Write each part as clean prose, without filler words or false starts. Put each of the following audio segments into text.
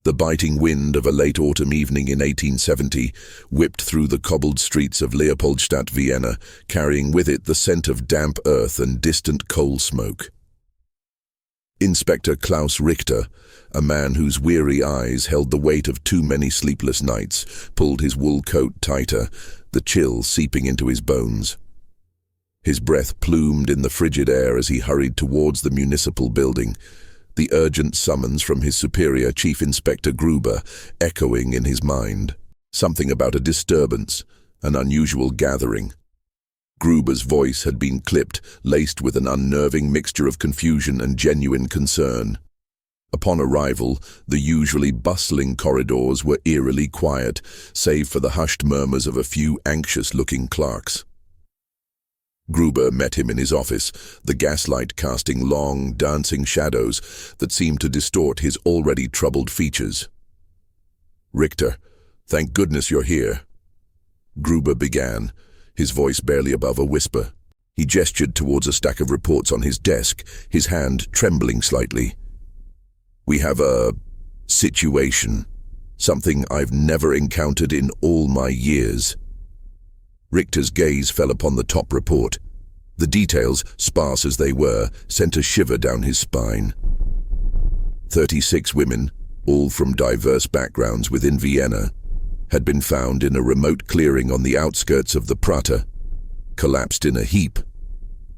The biting wind of a late autumn evening in 1870 whipped through the cobbled streets of Leopoldstadt, Vienna, carrying with it the scent of damp earth and distant coal smoke. Inspector Klaus Richter, a man whose weary eyes held the weight of too many sleepless nights, pulled his wool coat tighter, the chill seeping into his bones. His breath plumed in the frigid air as he hurried towards the municipal building, the urgent summons from his superior, Chief Inspector Gruber, echoing in his mind. Something about a disturbance, an unusual gathering. Gruber's voice had been clipped, laced with an unnerving mixture of confusion and genuine concern. Upon arrival, the usually bustling corridors were eerily quiet, save for the hushed murmurs of a few anxious-looking clerks. Gruber met him in his office, the gaslight casting long, dancing shadows that seemed to distort his already troubled features. "Richter, thank goodness you're here," Gruber began, his voice barely above a whisper. He gestured towards a stack of reports on his desk, his hand trembling slightly. "We have a situation, something I've never encountered in all my years." Richter's gaze fell upon the top report. The details, sparse as they were, sent a shiver down his spine. 36 women, all from diverse backgrounds within Vienna, had been found in a remote clearing on the outskirts of the Prater, collapsed in a heap,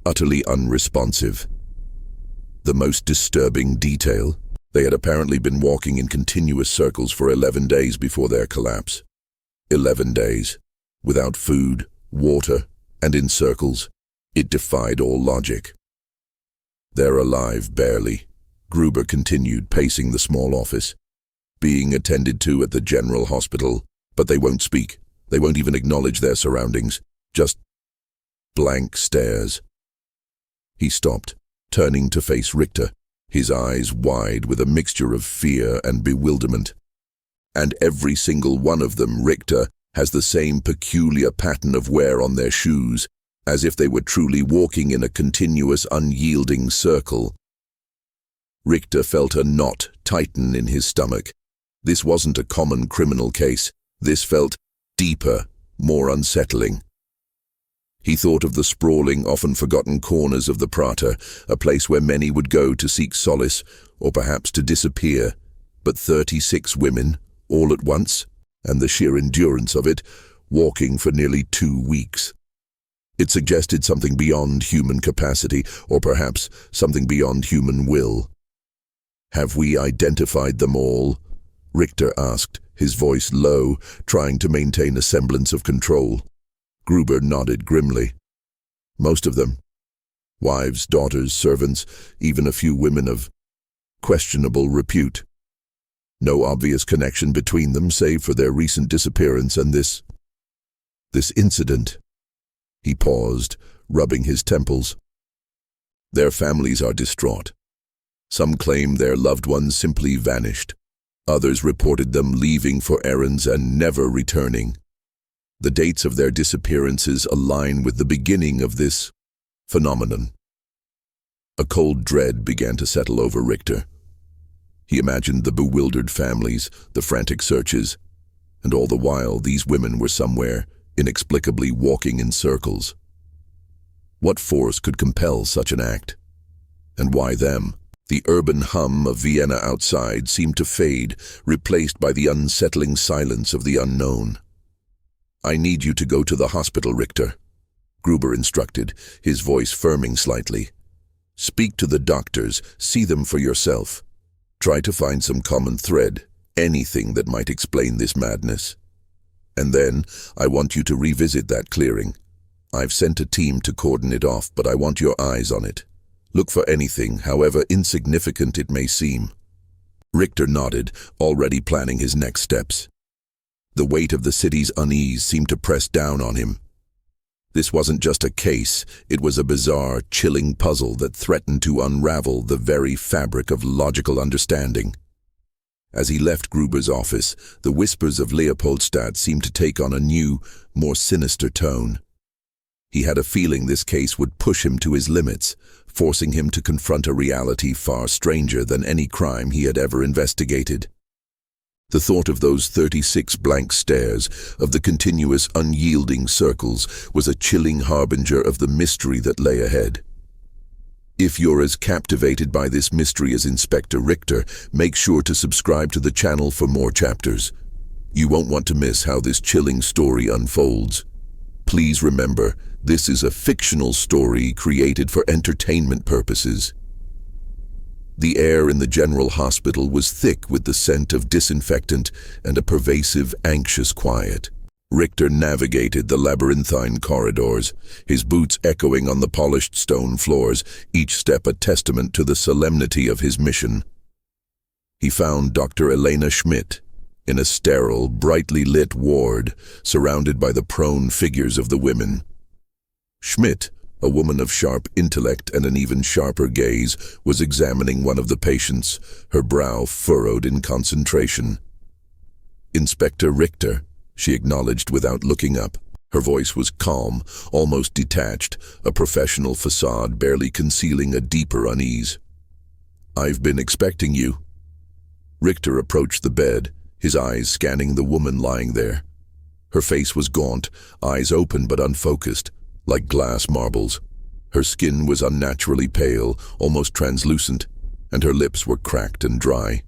utterly unresponsive. The most disturbing detail: they had apparently been walking in continuous circles for 11 days before their collapse. 11 days. Without food, water, and in circles. It defied all logic. "They're alive, barely," Gruber continued, pacing the small office. "Being attended to at the general hospital, but they won't speak. They won't even acknowledge their surroundings. Just blank stares." He stopped, turning to face Richter, his eyes wide with a mixture of fear and bewilderment. "And every single one of them, Richter, has the same peculiar pattern of wear on their shoes, as if they were truly walking in a continuous, unyielding circle." Richter felt a knot tighten in his stomach. This wasn't a common criminal case. This felt deeper, more unsettling. He thought of the sprawling, often forgotten corners of the Prater, a place where many would go to seek solace, or perhaps to disappear. But 36 women, all at once, and the sheer endurance of it, walking for nearly 2 weeks. It suggested something beyond human capacity, or perhaps something beyond human will. "Have we identified them all?" Richter asked, his voice low, trying to maintain a semblance of control. Gruber nodded grimly. "Most of them. Wives, daughters, servants, even a few women of questionable repute. No obvious connection between them save for their recent disappearance and this incident." He paused, rubbing his temples. "Their families are distraught. Some claim their loved ones simply vanished. Others reported them leaving for errands and never returning. The dates of their disappearances align with the beginning of this phenomenon." A cold dread began to settle over Richter. He imagined the bewildered families, the frantic searches, and all the while these women were somewhere, inexplicably walking in circles. What force could compel such an act? And why them? The urban hum of Vienna outside seemed to fade, replaced by the unsettling silence of the unknown. "I need you to go to the hospital, Richter," Gruber instructed, his voice firming slightly. "Speak to the doctors, see them for yourself. Try to find some common thread, anything that might explain this madness. And then, I want you to revisit that clearing. I've sent a team to cordon it off, but I want your eyes on it. Look for anything, however insignificant it may seem." Richter nodded, already planning his next steps. The weight of the city's unease seemed to press down on him. This wasn't just a case, it was a bizarre, chilling puzzle that threatened to unravel the very fabric of logical understanding. As he left Gruber's office, the whispers of Leopoldstadt seemed to take on a new, more sinister tone. He had a feeling this case would push him to his limits, forcing him to confront a reality far stranger than any crime he had ever investigated. The thought of those 36 blank stares, of the continuous unyielding circles, was a chilling harbinger of the mystery that lay ahead. If you're as captivated by this mystery as Inspector Richter, make sure to subscribe to the channel for more chapters. You won't want to miss how this chilling story unfolds. Please remember, this is a fictional story created for entertainment purposes. The air in the general hospital was thick with the scent of disinfectant and a pervasive, anxious quiet. Richter navigated the labyrinthine corridors, his boots echoing on the polished stone floors, each step a testament to the solemnity of his mission. He found Dr. Elena Schmidt in a sterile, brightly lit ward, surrounded by the prone figures of the women. Schmidt, a woman of sharp intellect and an even sharper gaze, was examining one of the patients, her brow furrowed in concentration. "Inspector Richter," she acknowledged without looking up. Her voice was calm, almost detached, a professional facade barely concealing a deeper unease. "I've been expecting you." Richter approached the bed, his eyes scanning the woman lying there. Her face was gaunt, eyes open but unfocused, like glass marbles. Her skin was unnaturally pale, almost translucent, and her lips were cracked and dry.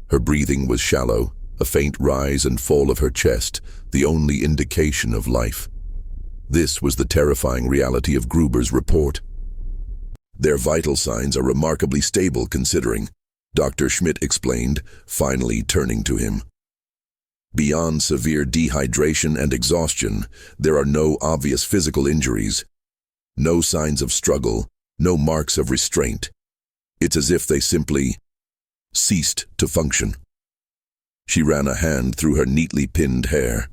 Her breathing was shallow, a faint rise and fall of her chest, the only indication of life. This was the terrifying reality of Gruber's report. "Their vital signs are remarkably stable considering," Dr. Schmidt explained, finally turning to him. "Beyond severe dehydration and exhaustion, there are no obvious physical injuries. No signs of struggle, no marks of restraint. It's as if they simply ceased to function." She ran a hand through her neatly pinned hair.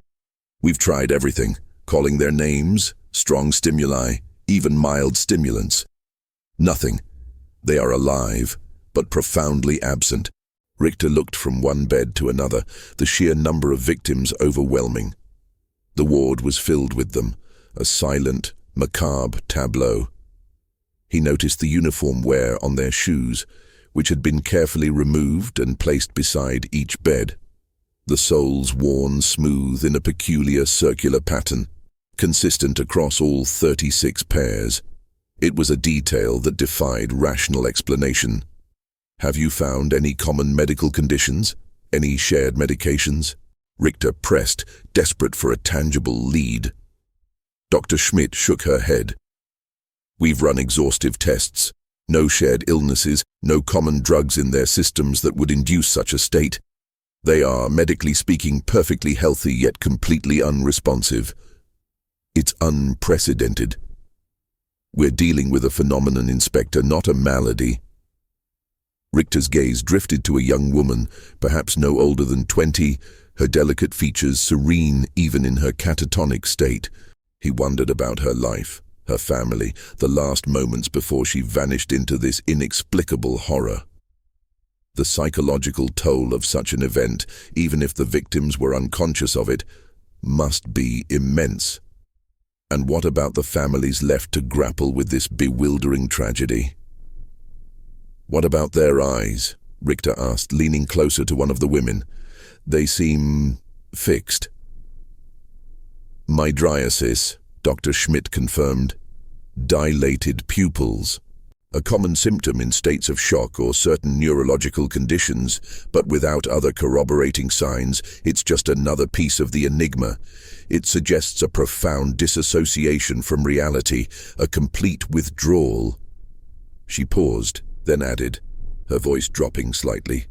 "We've tried everything, calling their names, strong stimuli, even mild stimulants. Nothing. They are alive, but profoundly absent." Richter looked from one bed to another, the sheer number of victims overwhelming. The ward was filled with them, a silent, macabre tableau. He noticed the uniform wear on their shoes, which had been carefully removed and placed beside each bed. The soles worn smooth in a peculiar circular pattern, consistent across all 36 pairs. It was a detail that defied rational explanation. "Have you found any common medical conditions? Any shared medications?" Richter pressed, desperate for a tangible lead. Dr. Schmidt shook her head. "We've run exhaustive tests. No shared illnesses, no common drugs in their systems that would induce such a state. They are, medically speaking, perfectly healthy yet completely unresponsive. It's unprecedented. We're dealing with a phenomenon, Inspector, not a malady." Richter's gaze drifted to a young woman, perhaps no older than 20, her delicate features serene even in her catatonic state. He wondered about her life, her family, the last moments before she vanished into this inexplicable horror. The psychological toll of such an event, even if the victims were unconscious of it, must be immense. And what about the families left to grapple with this bewildering tragedy? "What about their eyes?" Richter asked, leaning closer to one of the women. "They seem fixed." "Mydriasis," Dr. Schmidt confirmed. "Dilated pupils. A common symptom in states of shock or certain neurological conditions, but without other corroborating signs, it's just another piece of the enigma. It suggests a profound disassociation from reality, a complete withdrawal." She paused, then added, her voice dropping slightly.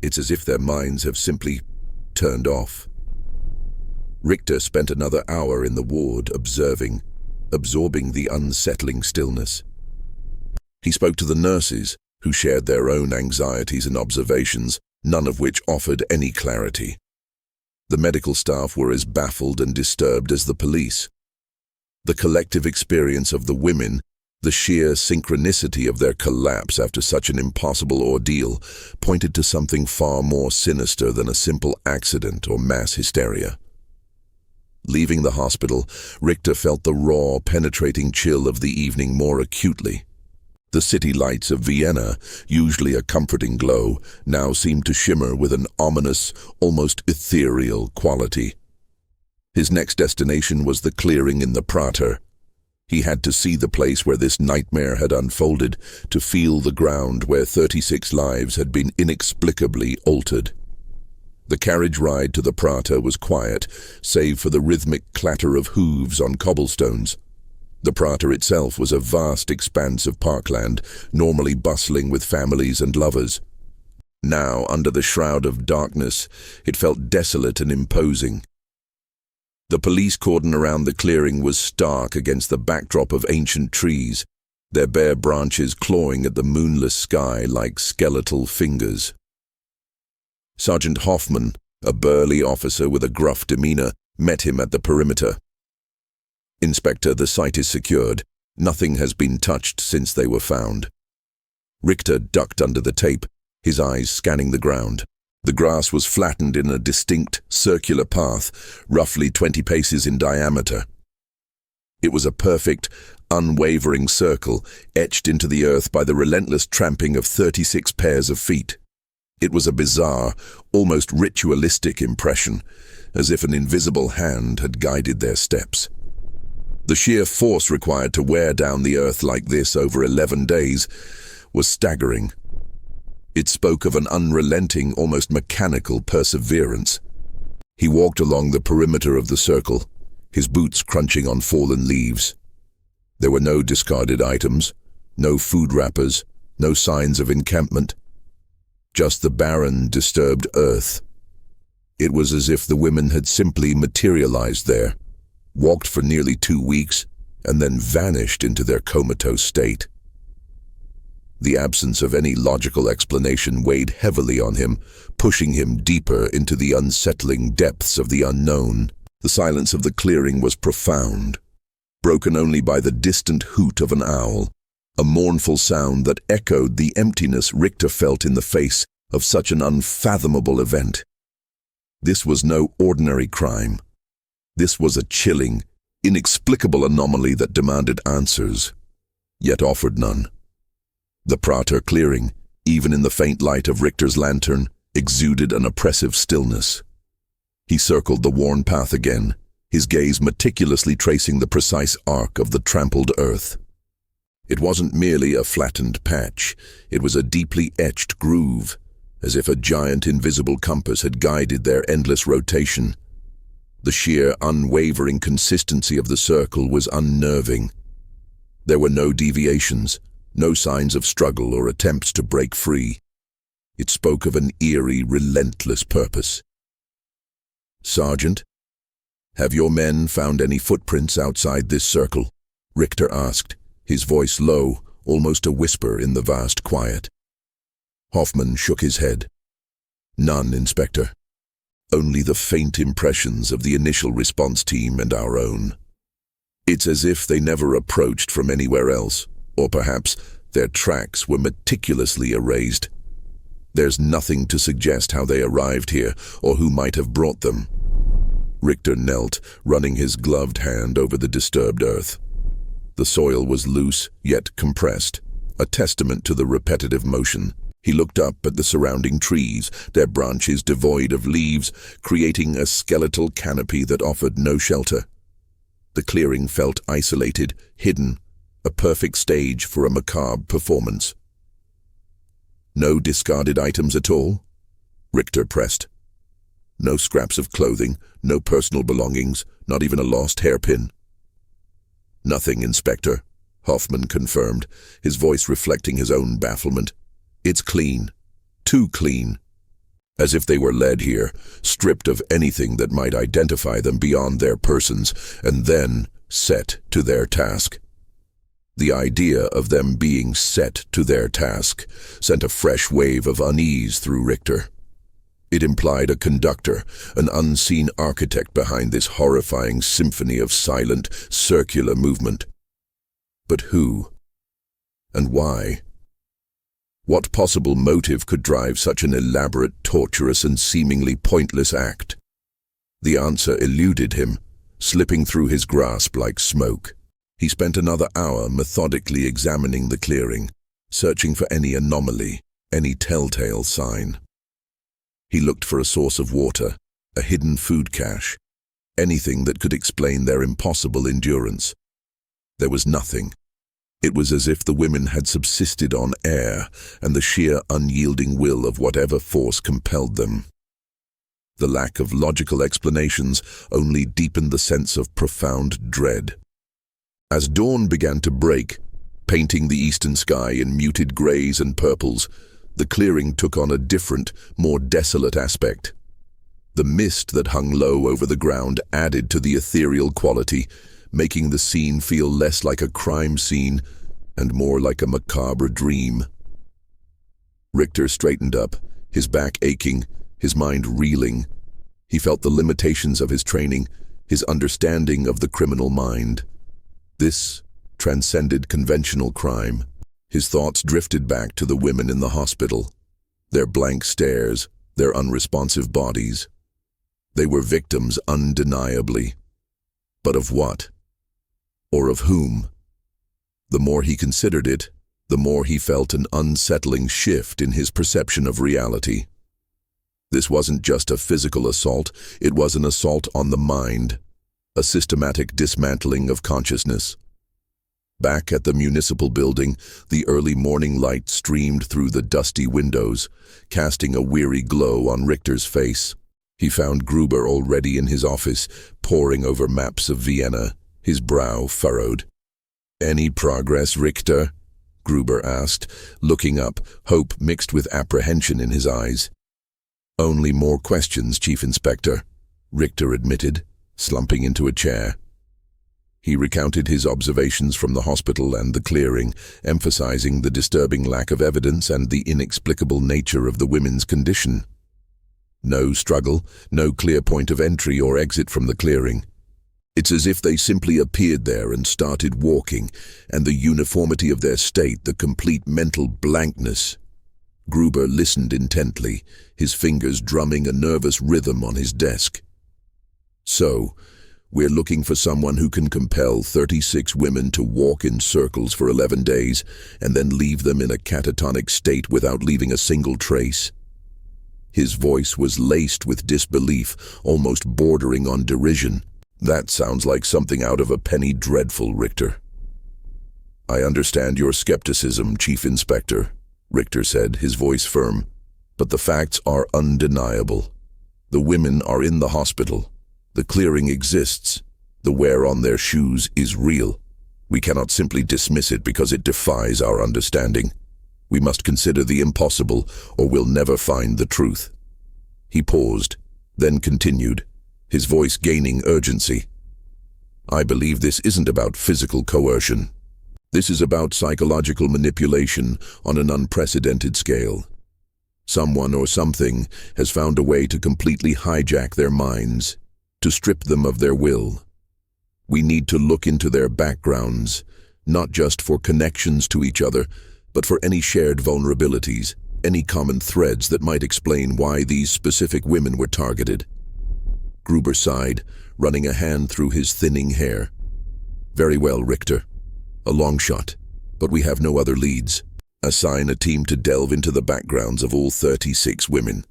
"It's as if their minds have simply turned off." Richter spent another hour in the ward observing, absorbing the unsettling stillness. He spoke to the nurses, who shared their own anxieties and observations, none of which offered any clarity. The medical staff were as baffled and disturbed as the police. The collective experience of the women, the sheer synchronicity of their collapse after such an impossible ordeal, pointed to something far more sinister than a simple accident or mass hysteria. Leaving the hospital, Richter felt the raw, penetrating chill of the evening more acutely. The city lights of Vienna, usually a comforting glow, now seemed to shimmer with an ominous, almost ethereal quality. His next destination was the clearing in the Prater. He had to see the place where this nightmare had unfolded, to feel the ground where 36 lives had been inexplicably altered. The carriage ride to the Prater was quiet, save for the rhythmic clatter of hooves on cobblestones. The Prater itself was a vast expanse of parkland, normally bustling with families and lovers. Now, under the shroud of darkness, it felt desolate and imposing. The police cordon around the clearing was stark against the backdrop of ancient trees, their bare branches clawing at the moonless sky like skeletal fingers. Sergeant Hoffman, a burly officer with a gruff demeanor, met him at the perimeter. "Inspector, the site is secured. Nothing has been touched since they were found." Richter ducked under the tape, his eyes scanning the ground. The grass was flattened in a distinct, circular path, roughly 20 paces in diameter. It was a perfect, unwavering circle, etched into the earth by the relentless tramping of 36 pairs of feet. It was a bizarre, almost ritualistic impression, as if an invisible hand had guided their steps. The sheer force required to wear down the earth like this over 11 days was staggering. It spoke of an unrelenting, almost mechanical perseverance. He walked along the perimeter of the circle, his boots crunching on fallen leaves. There were no discarded items, no food wrappers, no signs of encampment. Just the barren, disturbed earth. It was as if the women had simply materialized there, walked for nearly 2 weeks, and then vanished into their comatose state. The absence of any logical explanation weighed heavily on him, pushing him deeper into the unsettling depths of the unknown. The silence of the clearing was profound, broken only by the distant hoot of an owl, a mournful sound that echoed the emptiness Richter felt in the face of such an unfathomable event. This was no ordinary crime. This was a chilling, inexplicable anomaly that demanded answers, yet offered none. The Prater clearing, even in the faint light of Richter's lantern, exuded an oppressive stillness. He circled the worn path again, his gaze meticulously tracing the precise arc of the trampled earth. It wasn't merely a flattened patch, it was a deeply etched groove, as if a giant invisible compass had guided their endless rotation. The sheer, unwavering consistency of the circle was unnerving. There were no deviations, no signs of struggle or attempts to break free. It spoke of an eerie, relentless purpose. "Sergeant, have your men found any footprints outside this circle?" Richter asked, his voice low, almost a whisper in the vast quiet. Hoffman shook his head. "None, Inspector. Only the faint impressions of the initial response team and our own. It's as if they never approached from anywhere else, or perhaps their tracks were meticulously erased. There's nothing to suggest how they arrived here or who might have brought them." Richter knelt, running his gloved hand over the disturbed earth. The soil was loose, yet compressed, a testament to the repetitive motion. He looked up at the surrounding trees, their branches devoid of leaves, creating a skeletal canopy that offered no shelter. The clearing felt isolated, hidden, a perfect stage for a macabre performance. "No discarded items at all?" Richter pressed. "No scraps of clothing, no personal belongings, not even a lost hairpin?" "Nothing, Inspector," Hoffman confirmed, his voice reflecting his own bafflement. "It's clean. Too clean. As if they were led here, stripped of anything that might identify them beyond their persons, and then set to their task." The idea of them being set to their task sent a fresh wave of unease through Richter. It implied a conductor, an unseen architect behind this horrifying symphony of silent, circular movement. But who? And why? What possible motive could drive such an elaborate, torturous, and seemingly pointless act? The answer eluded him, slipping through his grasp like smoke. He spent another hour methodically examining the clearing, searching for any anomaly, any telltale sign. He looked for a source of water, a hidden food cache, anything that could explain their impossible endurance. There was nothing. It was as if the women had subsisted on air and the sheer unyielding will of whatever force compelled them. The lack of logical explanations only deepened the sense of profound dread. As dawn began to break, painting the eastern sky in muted grays and purples, the clearing took on a different, more desolate aspect. The mist that hung low over the ground added to the ethereal quality, making the scene feel less like a crime scene and more like a macabre dream. Richter straightened up, his back aching, his mind reeling. He felt the limitations of his training, his understanding of the criminal mind. This transcended conventional crime. His thoughts drifted back to the women in the hospital, their blank stares, their unresponsive bodies. They were victims undeniably. But of what? Or of whom? The more he considered it, the more he felt an unsettling shift in his perception of reality. This wasn't just a physical assault, it was an assault on the mind, a systematic dismantling of consciousness. Back at the municipal building, the early morning light streamed through the dusty windows, casting a weary glow on Richter's face. He found Gruber already in his office, poring over maps of Vienna, his brow furrowed. "Any progress, Richter?" Gruber asked, looking up, hope mixed with apprehension in his eyes. "Only more questions, Chief Inspector," Richter admitted, slumping into a chair. He recounted his observations from the hospital and the clearing, emphasizing the disturbing lack of evidence and the inexplicable nature of the women's condition. No struggle, no clear point of entry or exit from the clearing. It's as if they simply appeared there and started walking, and the uniformity of their state, the complete mental blankness. Gruber listened intently, his fingers drumming a nervous rhythm on his desk. "So, we're looking for someone who can compel 36 women to walk in circles for 11 days and then leave them in a catatonic state without leaving a single trace." His voice was laced with disbelief, almost bordering on derision. "That sounds like something out of a penny dreadful, Richter." "I understand your skepticism, Chief Inspector," Richter said, his voice firm. "But the facts are undeniable. The women are in the hospital. The clearing exists. The wear on their shoes is real. We cannot simply dismiss it because it defies our understanding. We must consider the impossible, or we'll never find the truth." He paused, then continued, his voice gaining urgency. "I believe this isn't about physical coercion. This is about psychological manipulation on an unprecedented scale. Someone or something has found a way to completely hijack their minds, to strip them of their will. We need to look into their backgrounds, not just for connections to each other, but for any shared vulnerabilities, any common threads that might explain why these specific women were targeted." Gruber sighed, running a hand through his thinning hair. "Very well, Richter. A long shot, but we have no other leads. Assign a team to delve into the backgrounds of all 36 women.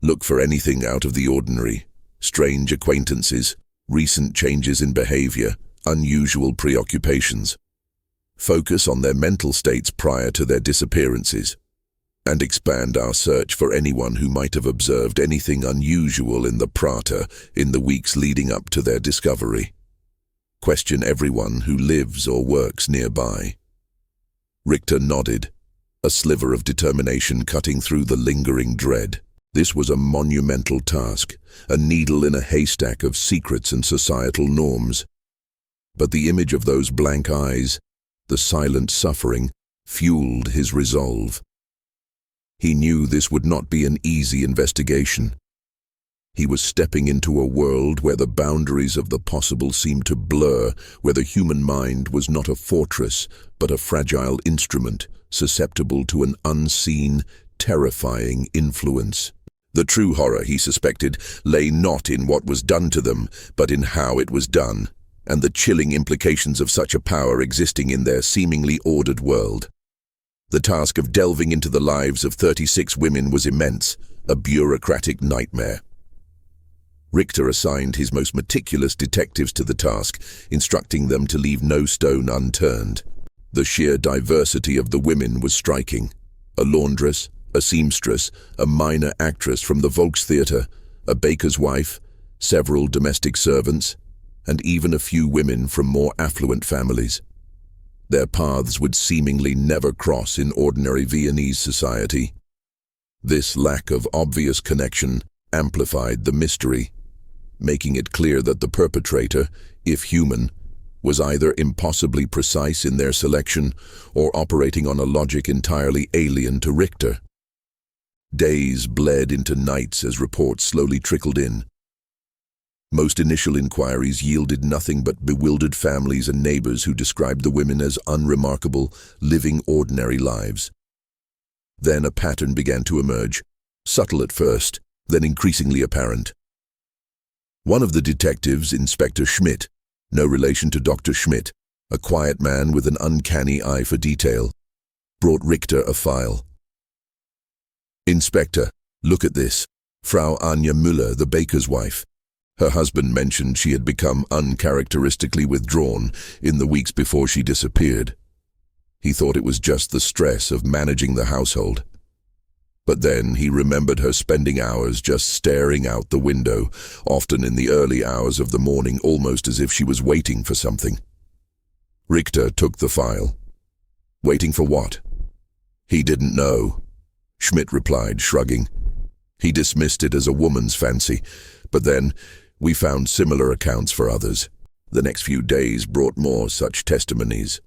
Look for anything out of the ordinary. Strange acquaintances, recent changes in behavior, unusual preoccupations. Focus on their mental states prior to their disappearances, and expand our search for anyone who might have observed anything unusual in the Prater in the weeks leading up to their discovery. Question everyone who lives or works nearby." Richter nodded, a sliver of determination cutting through the lingering dread. This was a monumental task, a needle in a haystack of secrets and societal norms. But the image of those blank eyes, the silent suffering, fueled his resolve. He knew this would not be an easy investigation. He was stepping into a world where the boundaries of the possible seemed to blur, where the human mind was not a fortress, but a fragile instrument, susceptible to an unseen, terrifying influence. The true horror, he suspected, lay not in what was done to them, but in how it was done, and the chilling implications of such a power existing in their seemingly ordered world. The task of delving into the lives of 36 women was immense, a bureaucratic nightmare. Richter assigned his most meticulous detectives to the task, instructing them to leave no stone unturned. The sheer diversity of the women was striking. A laundress, a seamstress, a minor actress from the Volkstheater, a baker's wife, several domestic servants, and even a few women from more affluent families. Their paths would seemingly never cross in ordinary Viennese society. This lack of obvious connection amplified the mystery, making it clear that the perpetrator, if human, was either impossibly precise in their selection or operating on a logic entirely alien to Richter. Days bled into nights as reports slowly trickled in. Most initial inquiries yielded nothing but bewildered families and neighbors who described the women as unremarkable, living ordinary lives. Then a pattern began to emerge, subtle at first, then increasingly apparent. One of the detectives, Inspector Schmidt, no relation to Dr. Schmidt, a quiet man with an uncanny eye for detail, brought Richter a file. "Inspector, look at this. Frau Anja Müller, the baker's wife. Her husband mentioned she had become uncharacteristically withdrawn in the weeks before she disappeared. He thought it was just the stress of managing the household. But then he remembered her spending hours just staring out the window, often in the early hours of the morning, almost as if she was waiting for something." Richter took the file. "Waiting for what?" "He didn't know," Schmidt replied, shrugging. "He dismissed it as a woman's fancy, but then we found similar accounts for others. The next few days brought more such testimonies.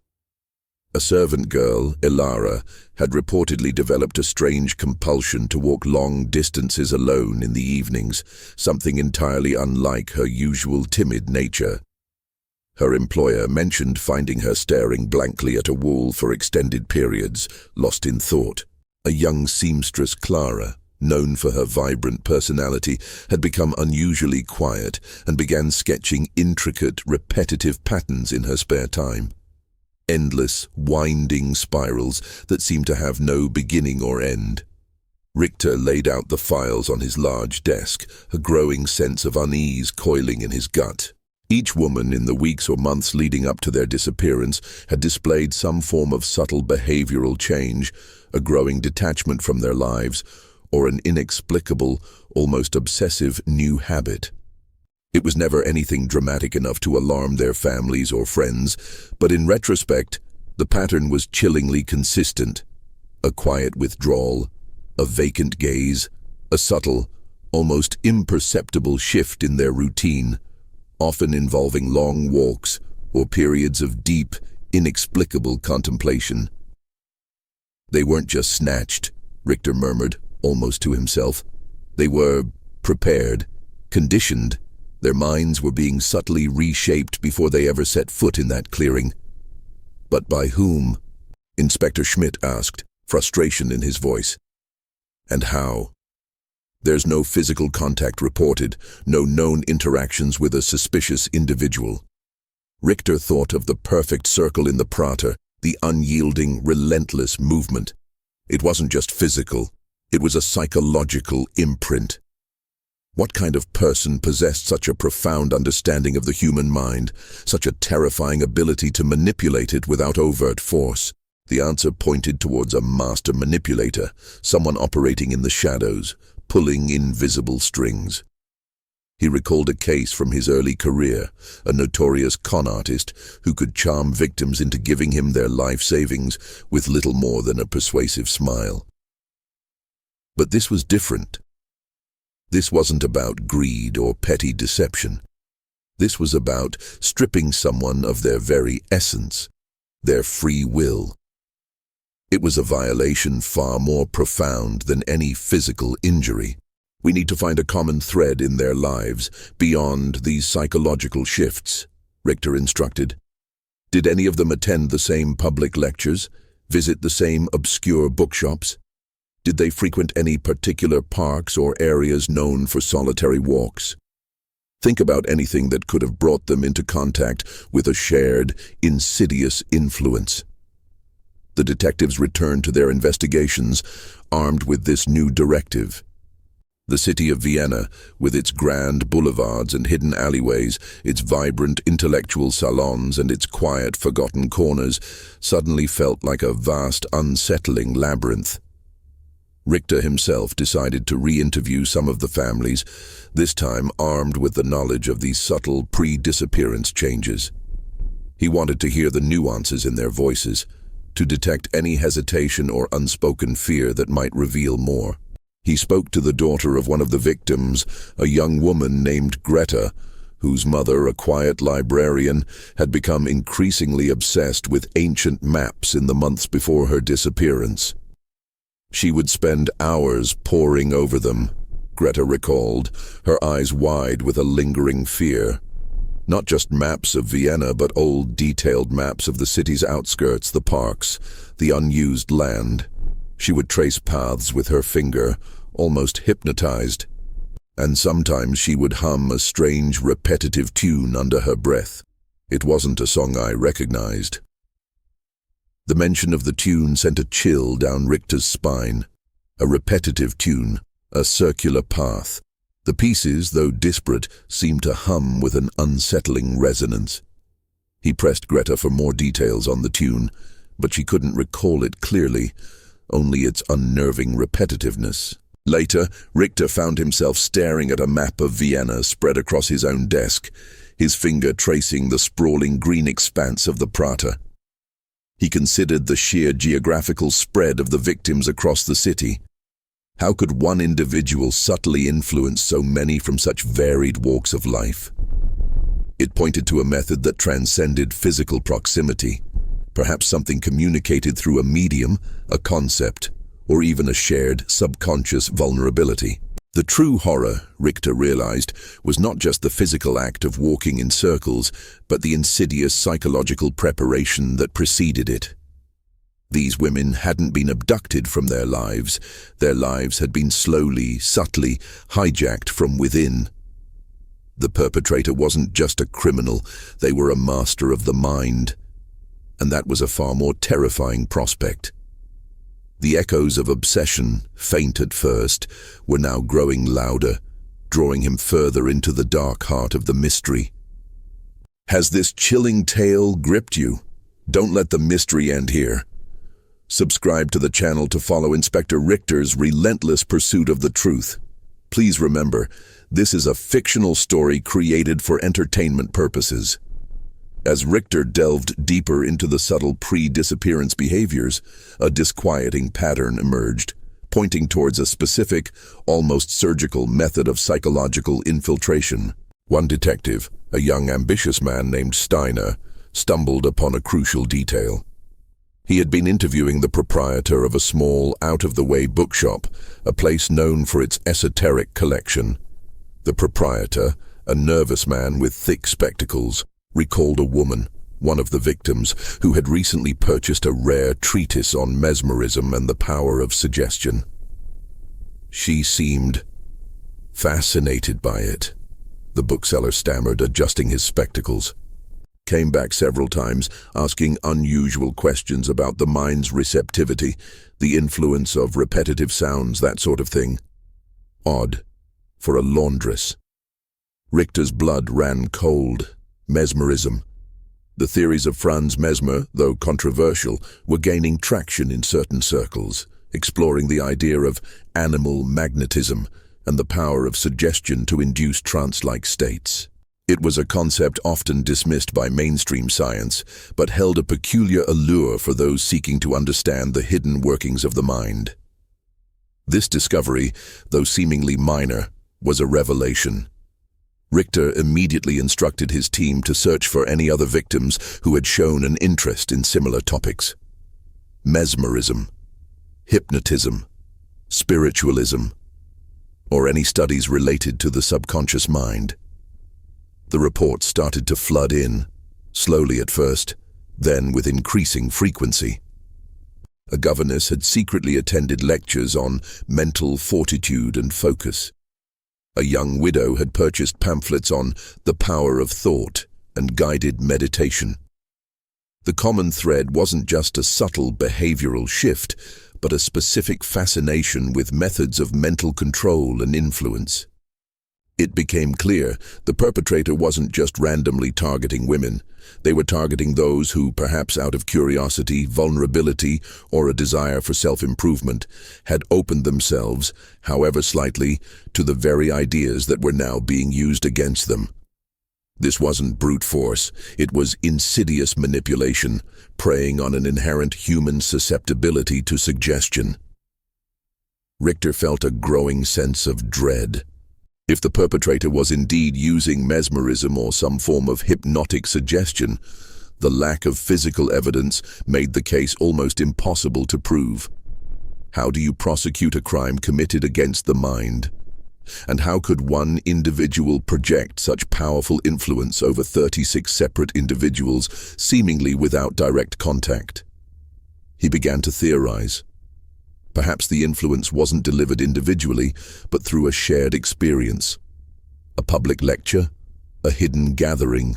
A servant girl, Ilara, had reportedly developed a strange compulsion to walk long distances alone in the evenings, something entirely unlike her usual timid nature. Her employer mentioned finding her staring blankly at a wall for extended periods, lost in thought. A young seamstress, Clara, known for her vibrant personality, had become unusually quiet and began sketching intricate, repetitive patterns in her spare time. Endless, winding spirals that seemed to have no beginning or end. Richter laid out the files on his large desk, a growing sense of unease coiling in his gut. Each woman in the weeks or months leading up to their disappearance had displayed some form of subtle behavioral change, a growing detachment from their lives, or an inexplicable, almost obsessive new habit. It was never anything dramatic enough to alarm their families or friends, but in retrospect, the pattern was chillingly consistent. A quiet withdrawal, a vacant gaze, a subtle, almost imperceptible shift in their routine, often involving long walks or periods of deep, inexplicable contemplation. "They weren't just snatched," Richter murmured, almost to himself. "They were prepared, conditioned. Their minds were being subtly reshaped before they ever set foot in that clearing." "But by whom?" Inspector Schmidt asked, frustration in his voice. "And how? There's no physical contact reported, no known interactions with a suspicious individual." Richter thought of the perfect circle in the Prater, the unyielding, relentless movement. It wasn't just physical, it was a psychological imprint. What kind of person possessed such a profound understanding of the human mind, such a terrifying ability to manipulate it without overt force? The answer pointed towards a master manipulator, someone operating in the shadows, pulling invisible strings. He recalled a case from his early career, a notorious con artist who could charm victims into giving him their life savings with little more than a persuasive smile. But this was different. This wasn't about greed or petty deception. This was about stripping someone of their very essence, their free will. It was a violation far more profound than any physical injury. "We need to find a common thread in their lives, beyond these psychological shifts," Richter instructed. "Did any of them attend the same public lectures, visit the same obscure bookshops? Did they frequent any particular parks or areas known for solitary walks? Think about anything that could have brought them into contact with a shared, insidious influence." The detectives returned to their investigations, armed with this new directive. The city of Vienna, with its grand boulevards and hidden alleyways, its vibrant intellectual salons and its quiet, forgotten corners, suddenly felt like a vast, unsettling labyrinth. Richter himself decided to re-interview some of the families, this time armed with the knowledge of these subtle pre-disappearance changes. He wanted to hear the nuances in their voices, to detect any hesitation or unspoken fear that might reveal more. He spoke to the daughter of one of the victims, a young woman named Greta, whose mother, a quiet librarian, had become increasingly obsessed with ancient maps in the months before her disappearance. She would spend hours poring over them, Greta recalled, her eyes wide with a lingering fear. Not just maps of Vienna, but old, detailed maps of the city's outskirts, the parks, the unused land. She would trace paths with her finger, almost hypnotized, and sometimes she would hum a strange, repetitive tune under her breath. It wasn't a song I recognized. The mention of the tune sent a chill down Richter's spine. A repetitive tune, a circular path. The pieces, though disparate, seemed to hum with an unsettling resonance. He pressed Greta for more details on the tune, but she couldn't recall it clearly, only its unnerving repetitiveness. Later, Richter found himself staring at a map of Vienna spread across his own desk, his finger tracing the sprawling green expanse of the Prater. He considered the sheer geographical spread of the victims across the city. How could one individual subtly influence so many from such varied walks of life? It pointed to a method that transcended physical proximity, perhaps something communicated through a medium, a concept, or even a shared subconscious vulnerability. The true horror, Richter realized, was not just the physical act of walking in circles, but the insidious psychological preparation that preceded it. These women hadn't been abducted from their lives had been slowly, subtly hijacked from within. The perpetrator wasn't just a criminal, they were a master of the mind. And that was a far more terrifying prospect. The echoes of obsession, faint at first, were now growing louder, drawing him further into the dark heart of the mystery. Has this chilling tale gripped you? Don't let the mystery end here. Subscribe to the channel to follow Inspector Richter's relentless pursuit of the truth. Please remember, this is a fictional story created for entertainment purposes. As Richter delved deeper into the subtle pre-disappearance behaviors, a disquieting pattern emerged, pointing towards a specific, almost surgical method of psychological infiltration. One detective, a young ambitious man named Steiner, stumbled upon a crucial detail. He had been interviewing the proprietor of a small, out-of-the-way bookshop, a place known for its esoteric collection. The proprietor, a nervous man with thick spectacles, recalled a woman, one of the victims, who had recently purchased a rare treatise on mesmerism and the power of suggestion. She seemed fascinated by it, the bookseller stammered, adjusting his spectacles. Came back several times, asking unusual questions about the mind's receptivity, the influence of repetitive sounds, that sort of thing. Odd, for a laundress. Richter's blood ran cold. Mesmerism. The theories of Franz Mesmer, though controversial, were gaining traction in certain circles, exploring the idea of animal magnetism and the power of suggestion to induce trance-like states. It was a concept often dismissed by mainstream science, but held a peculiar allure for those seeking to understand the hidden workings of the mind. This discovery, though seemingly minor, was a revelation. Richter immediately instructed his team to search for any other victims who had shown an interest in similar topics. Mesmerism, hypnotism, spiritualism, or any studies related to the subconscious mind. The reports started to flood in, slowly at first, then with increasing frequency. A governess had secretly attended lectures on mental fortitude and focus. A young widow had purchased pamphlets on the power of thought and guided meditation. The common thread wasn't just a subtle behavioral shift, but a specific fascination with methods of mental control and influence. It became clear the perpetrator wasn't just randomly targeting women. They were targeting those who, perhaps out of curiosity, vulnerability, or a desire for self-improvement, had opened themselves, however slightly, to the very ideas that were now being used against them. This wasn't brute force, it was insidious manipulation, preying on an inherent human susceptibility to suggestion. Richter felt a growing sense of dread. If the perpetrator was indeed using mesmerism or some form of hypnotic suggestion, the lack of physical evidence made the case almost impossible to prove. How do you prosecute a crime committed against the mind? And how could one individual project such powerful influence over 36 separate individuals, seemingly without direct contact? He began to theorize. Perhaps the influence wasn't delivered individually, but through a shared experience. A public lecture, a hidden gathering.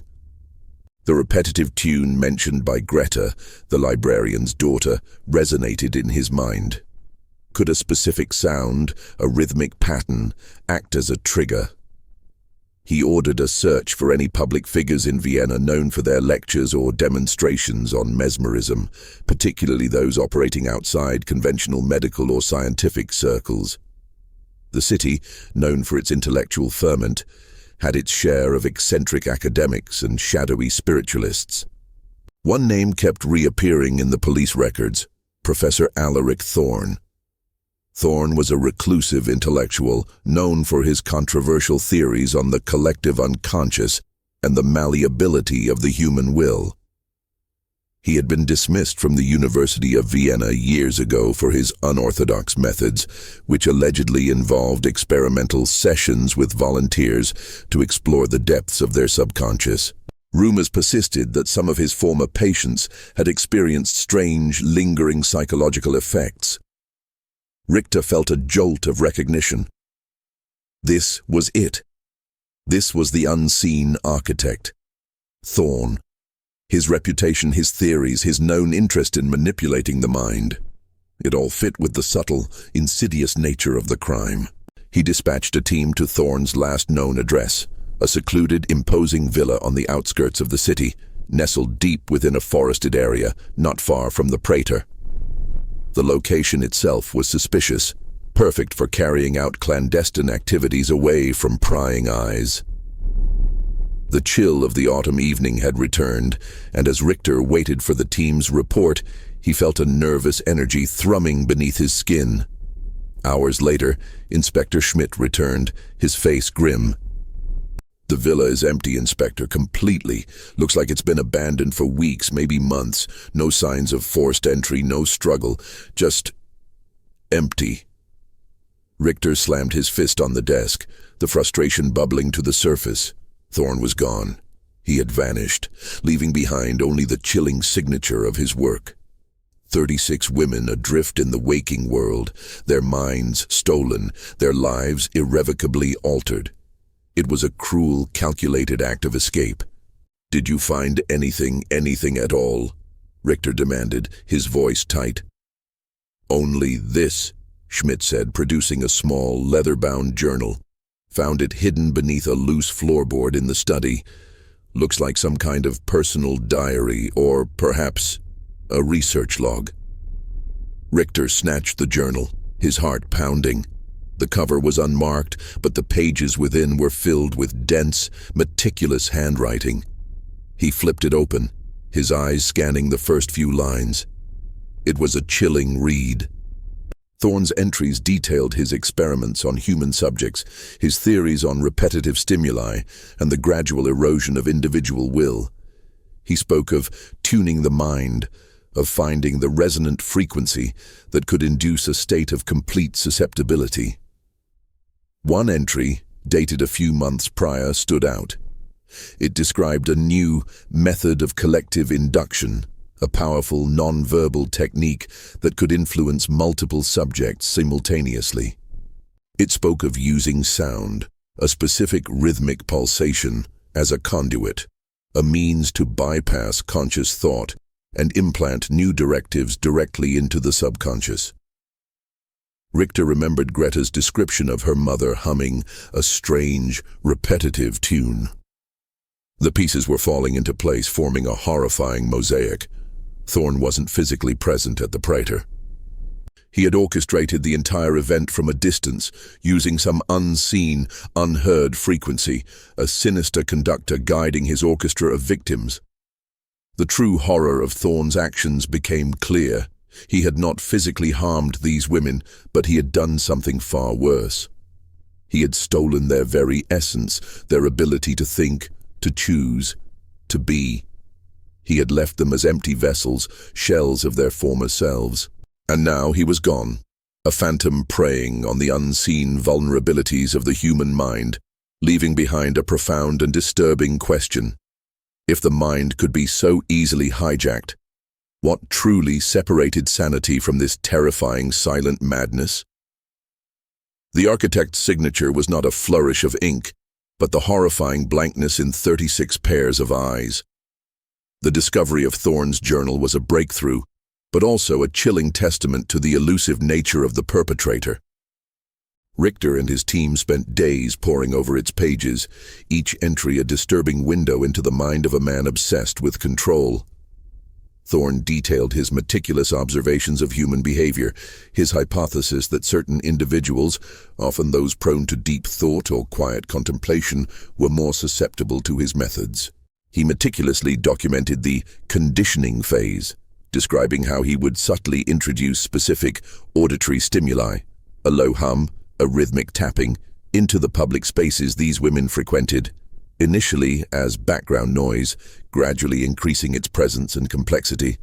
The repetitive tune mentioned by Greta, the librarian's daughter, resonated in his mind. Could a specific sound, a rhythmic pattern, act as a trigger? He ordered a search for any public figures in Vienna known for their lectures or demonstrations on mesmerism, particularly those operating outside conventional medical or scientific circles. The city, known for its intellectual ferment, had its share of eccentric academics and shadowy spiritualists. One name kept reappearing in the police records: Professor Alaric Thorne. Thorne was a reclusive intellectual known for his controversial theories on the collective unconscious and the malleability of the human will. He had been dismissed from the University of Vienna years ago for his unorthodox methods, which allegedly involved experimental sessions with volunteers to explore the depths of their subconscious. Rumors persisted that some of his former patients had experienced strange, lingering psychological effects. Richter felt a jolt of recognition. This was it. This was the unseen architect. Thorne. His reputation, his theories, his known interest in manipulating the mind. It all fit with the subtle, insidious nature of the crime. He dispatched a team to Thorne's last known address, a secluded, imposing villa on the outskirts of the city, nestled deep within a forested area, not far from the Prater. The location itself was suspicious, perfect for carrying out clandestine activities away from prying eyes. The chill of the autumn evening had returned, and as Richter waited for the team's report, he felt a nervous energy thrumming beneath his skin. Hours later, Inspector Schmidt returned, his face grim. "The villa is empty, Inspector, completely. Looks like it's been abandoned for weeks, maybe months. No signs of forced entry, no struggle. Just empty." Richter slammed his fist on the desk, the frustration bubbling to the surface. Thorne was gone. He had vanished, leaving behind only the chilling signature of his work. 36 women adrift in the waking world, their minds stolen, their lives irrevocably altered. It was a cruel, calculated act of escape. "Did you find anything at all?" Richter demanded, his voice tight. "Only this," Schmidt said, producing a small, leather-bound journal. "Found it hidden beneath a loose floorboard in the study. Looks like some kind of personal diary, or perhaps a research log." Richter snatched the journal, his heart pounding. The cover was unmarked, but the pages within were filled with dense, meticulous handwriting. He flipped it open, his eyes scanning the first few lines. It was a chilling read. Thorne's entries detailed his experiments on human subjects, his theories on repetitive stimuli, and the gradual erosion of individual will. He spoke of tuning the mind, of finding the resonant frequency that could induce a state of complete susceptibility. One entry, dated a few months prior, stood out. It described a new method of collective induction, a powerful non-verbal technique that could influence multiple subjects simultaneously. It spoke of using sound, a specific rhythmic pulsation, as a conduit, a means to bypass conscious thought and implant new directives directly into the subconscious. Richter remembered Greta's description of her mother humming a strange, repetitive tune. The pieces were falling into place, forming a horrifying mosaic. Thorn wasn't physically present at the praetor. He had orchestrated the entire event from a distance, using some unseen, unheard frequency, a sinister conductor guiding his orchestra of victims. The true horror of Thorn's actions became clear. He had not physically harmed these women, but he had done something far worse. He had stolen their very essence, their ability to think, to choose, to be. He had left them as empty vessels, shells of their former selves. And now he was gone, a phantom preying on the unseen vulnerabilities of the human mind, leaving behind a profound and disturbing question. If the mind could be so easily hijacked, what truly separated sanity from this terrifying silent madness? The architect's signature was not a flourish of ink, but the horrifying blankness in 36 pairs of eyes. The discovery of Thorn's journal was a breakthrough, but also a chilling testament to the elusive nature of the perpetrator. Richter and his team spent days poring over its pages, each entry a disturbing window into the mind of a man obsessed with control. Thorn detailed his meticulous observations of human behavior, his hypothesis that certain individuals, often those prone to deep thought or quiet contemplation, were more susceptible to his methods. He meticulously documented the conditioning phase, describing how he would subtly introduce specific auditory stimuli, a low hum, a rhythmic tapping, into the public spaces these women frequented, initially as background noise, gradually increasing its presence and complexity.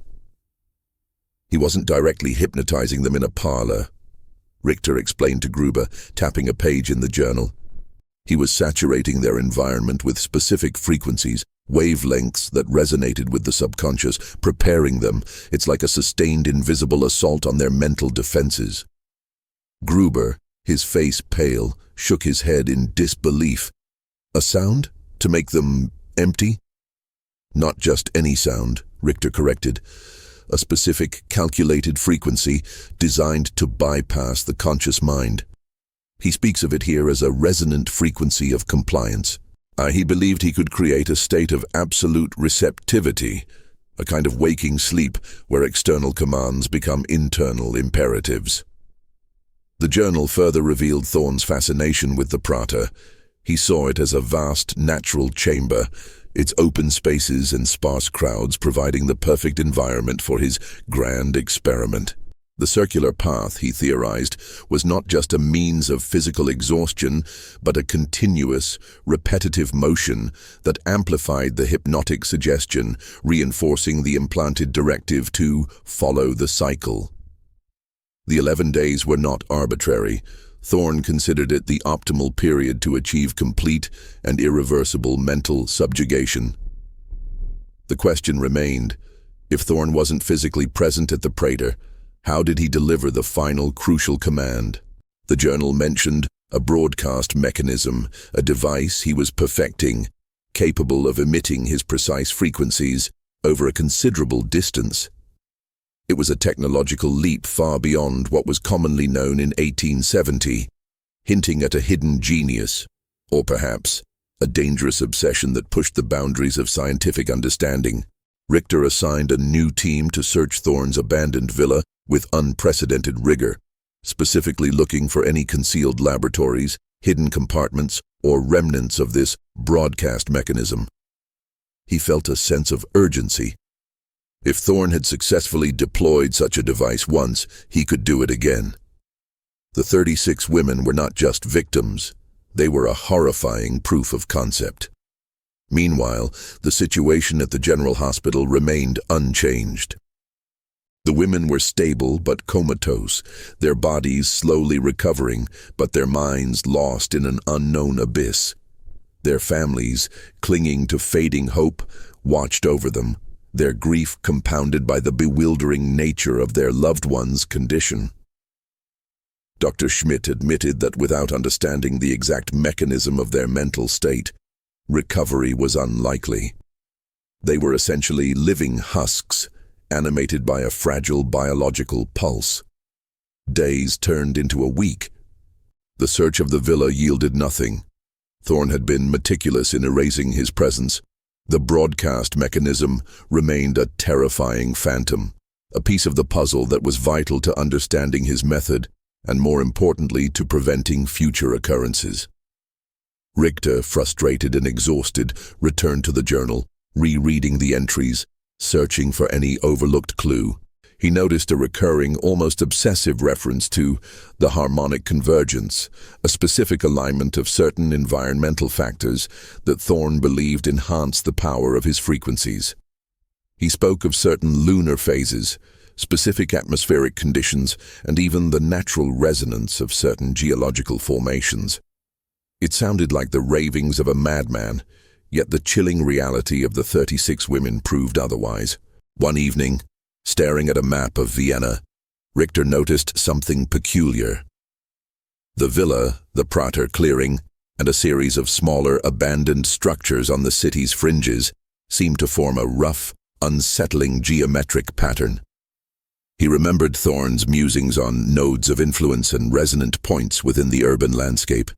He wasn't directly hypnotizing them in a parlor, Richter explained to Gruber, tapping a page in the journal. He was saturating their environment with specific frequencies, wavelengths that resonated with the subconscious, preparing them. It's like a sustained invisible assault on their mental defenses. Gruber, his face pale, shook his head in disbelief. A sound? To make them empty? Not just any sound, Richter corrected. A specific, calculated frequency designed to bypass the conscious mind. He speaks of it here as a resonant frequency of compliance. He believed he could create a state of absolute receptivity, a kind of waking sleep where external commands become internal imperatives. The journal further revealed Thorn's fascination with the Prater. He saw it as a vast natural chamber, its open spaces and sparse crowds providing the perfect environment for his grand experiment. The circular path, he theorized, was not just a means of physical exhaustion, but a continuous, repetitive motion that amplified the hypnotic suggestion, reinforcing the implanted directive to follow the cycle. The 11 days were not arbitrary. Thorn considered it the optimal period to achieve complete and irreversible mental subjugation. The question remained, if Thorn wasn't physically present at the Prater, how did he deliver the final crucial command? The journal mentioned a broadcast mechanism, a device he was perfecting, capable of emitting his precise frequencies over a considerable distance. It was a technological leap far beyond what was commonly known in 1870, hinting at a hidden genius, or perhaps a dangerous obsession that pushed the boundaries of scientific understanding. Richter assigned a new team to search Thorn's abandoned villa with unprecedented rigor, specifically looking for any concealed laboratories, hidden compartments, or remnants of this broadcast mechanism. He felt a sense of urgency. If Thorn had successfully deployed such a device once, he could do it again. The 36 women were not just victims, they were a horrifying proof of concept. Meanwhile, the situation at the General Hospital remained unchanged. The women were stable but comatose, their bodies slowly recovering, but their minds lost in an unknown abyss. Their families, clinging to fading hope, watched over them, their grief compounded by the bewildering nature of their loved one's condition. Dr. Schmidt admitted that without understanding the exact mechanism of their mental state, recovery was unlikely. They were essentially living husks, animated by a fragile biological pulse. Days turned into a week. The search of the villa yielded nothing. Thorn had been meticulous in erasing his presence. The broadcast mechanism remained a terrifying phantom, a piece of the puzzle that was vital to understanding his method, and more importantly, to preventing future occurrences. Richter, frustrated and exhausted, returned to the journal, rereading the entries, searching for any overlooked clue. He noticed a recurring, almost obsessive reference to the harmonic convergence, a specific alignment of certain environmental factors that Thorn believed enhanced the power of his frequencies. He spoke of certain lunar phases, specific atmospheric conditions, and even the natural resonance of certain geological formations. It sounded like the ravings of a madman, yet the chilling reality of the 36 women proved otherwise. One evening, staring at a map of Vienna, Richter noticed something peculiar. The villa, the Prater clearing, and a series of smaller, abandoned structures on the city's fringes seemed to form a rough, unsettling geometric pattern. He remembered Thorn's musings on nodes of influence and resonant points within the urban landscape.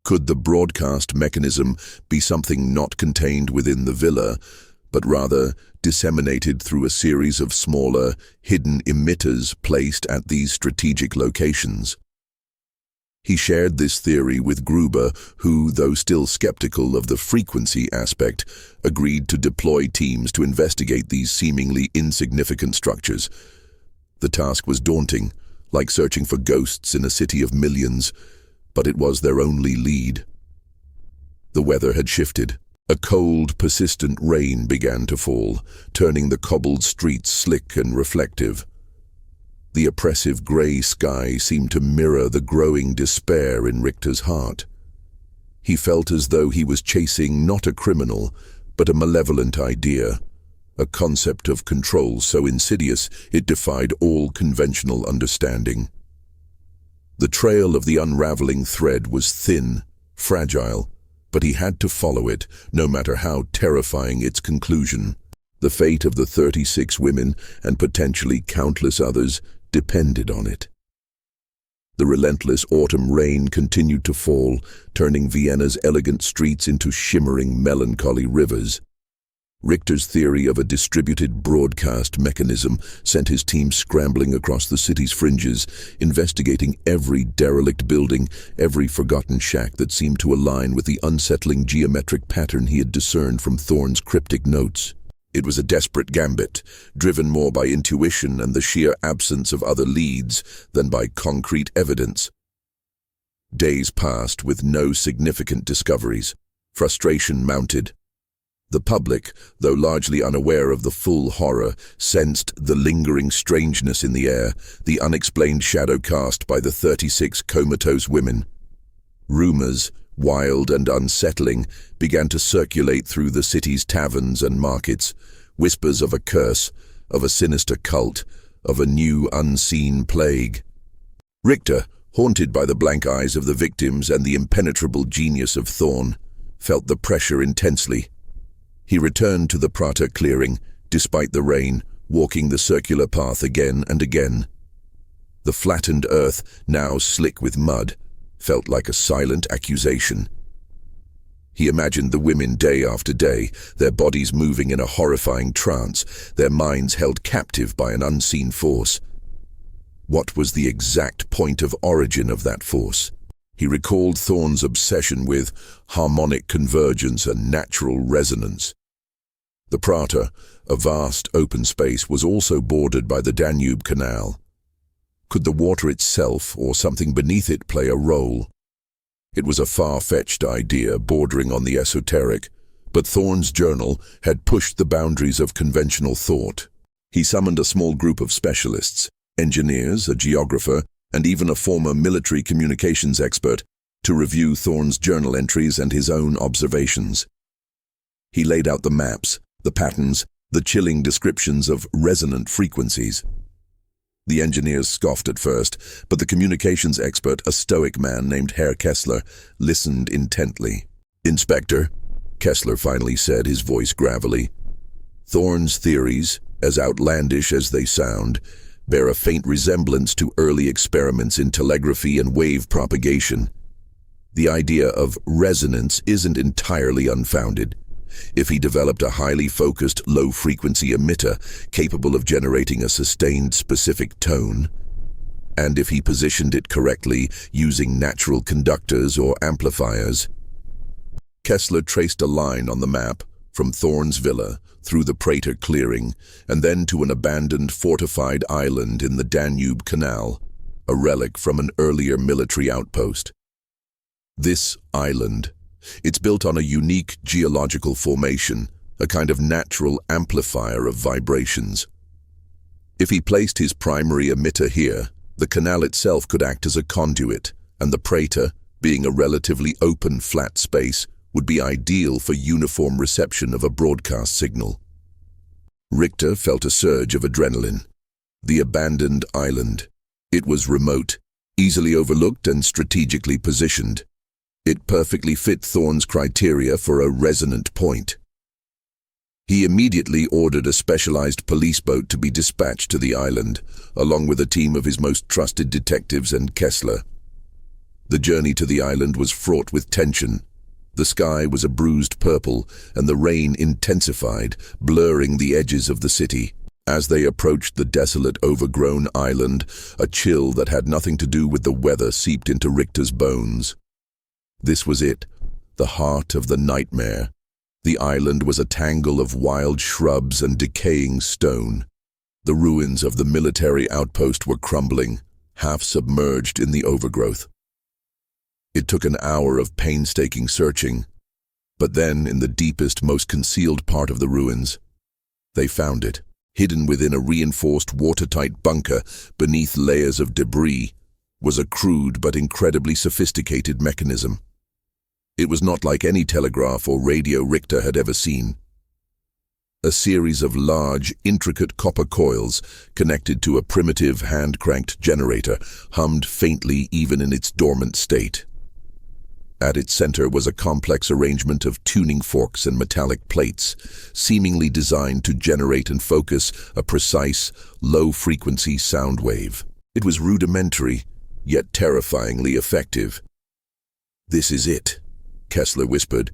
Could the broadcast mechanism be something not contained within the villa, but rather disseminated through a series of smaller, hidden emitters placed at these strategic locations? He shared this theory with Gruber, who, though still skeptical of the frequency aspect, agreed to deploy teams to investigate these seemingly insignificant structures. The task was daunting, like searching for ghosts in a city of millions, but it was their only lead. The weather had shifted. A cold, persistent rain began to fall, turning the cobbled streets slick and reflective. The oppressive grey sky seemed to mirror the growing despair in Richter's heart. He felt as though he was chasing not a criminal, but a malevolent idea, a concept of control so insidious it defied all conventional understanding. The trail of the unraveling thread was thin, fragile, but he had to follow it, no matter how terrifying its conclusion. The fate of the 36 women, and potentially countless others, depended on it. The relentless autumn rain continued to fall, turning Vienna's elegant streets into shimmering, melancholy rivers. Richter's theory of a distributed broadcast mechanism sent his team scrambling across the city's fringes, investigating every derelict building, every forgotten shack that seemed to align with the unsettling geometric pattern he had discerned from Thorn's cryptic notes. It was a desperate gambit, driven more by intuition and the sheer absence of other leads than by concrete evidence. Days passed with no significant discoveries. Frustration mounted. The public, though largely unaware of the full horror, sensed the lingering strangeness in the air, the unexplained shadow cast by the 36 comatose women. Rumors, wild and unsettling, began to circulate through the city's taverns and markets, whispers of a curse, of a sinister cult, of a new unseen plague. Richter, haunted by the blank eyes of the victims and the impenetrable genius of Thorn, felt the pressure intensely. He returned to the Prater clearing, despite the rain, walking the circular path again and again. The flattened earth, now slick with mud, felt like a silent accusation. He imagined the women day after day, their bodies moving in a horrifying trance, their minds held captive by an unseen force. What was the exact point of origin of that force? He recalled Thorn's obsession with harmonic convergence and natural resonance. The Prater, a vast open space, was also bordered by the Danube Canal. Could the water itself or something beneath it play a role? It was a far-fetched idea bordering on the esoteric, but Thorn's journal had pushed the boundaries of conventional thought. He summoned a small group of specialists, engineers, a geographer, and even a former military communications expert, to review Thorn's journal entries and his own observations. He laid out the maps, the patterns, the chilling descriptions of resonant frequencies. The engineers scoffed at first, but the communications expert, a stoic man named Herr Kessler, listened intently. "Inspector," Kessler finally said, his voice gravelly, "Thorn's theories, as outlandish as they sound, bear a faint resemblance to early experiments in telegraphy and wave propagation. The idea of resonance isn't entirely unfounded. If he developed a highly focused, low-frequency emitter capable of generating a sustained, specific tone, and if he positioned it correctly using natural conductors or amplifiers. Kessler traced a line on the map from Thorne's villa through the Prater clearing and then to an abandoned fortified island in the Danube Canal, a relic from an earlier military outpost. This island, it's built on a unique geological formation, a kind of natural amplifier of vibrations. If he placed his primary emitter here, the canal itself could act as a conduit, and the Prater, being a relatively open flat space, would be ideal for uniform reception of a broadcast signal. Richter felt a surge of adrenaline. The abandoned island. It was remote, easily overlooked and strategically positioned. It perfectly fit Thorne's criteria for a resonant point. He immediately ordered a specialized police boat to be dispatched to the island, along with a team of his most trusted detectives and Kessler. The journey to the island was fraught with tension. The sky was a bruised purple, and the rain intensified, blurring the edges of the city. As they approached the desolate, overgrown island, a chill that had nothing to do with the weather seeped into Richter's bones. This was it, the heart of the nightmare. The island was a tangle of wild shrubs and decaying stone. The ruins of the military outpost were crumbling, half submerged in the overgrowth. It took an hour of painstaking searching, but then, in the deepest, most concealed part of the ruins, they found it, hidden within a reinforced watertight bunker beneath layers of debris, was a crude but incredibly sophisticated mechanism. It was not like any telegraph or radio Richter had ever seen. A series of large, intricate copper coils connected to a primitive hand-cranked generator hummed faintly even in its dormant state. At its center was a complex arrangement of tuning forks and metallic plates, seemingly designed to generate and focus a precise, low-frequency sound wave. It was rudimentary, yet terrifyingly effective. "This is it," Kessler whispered,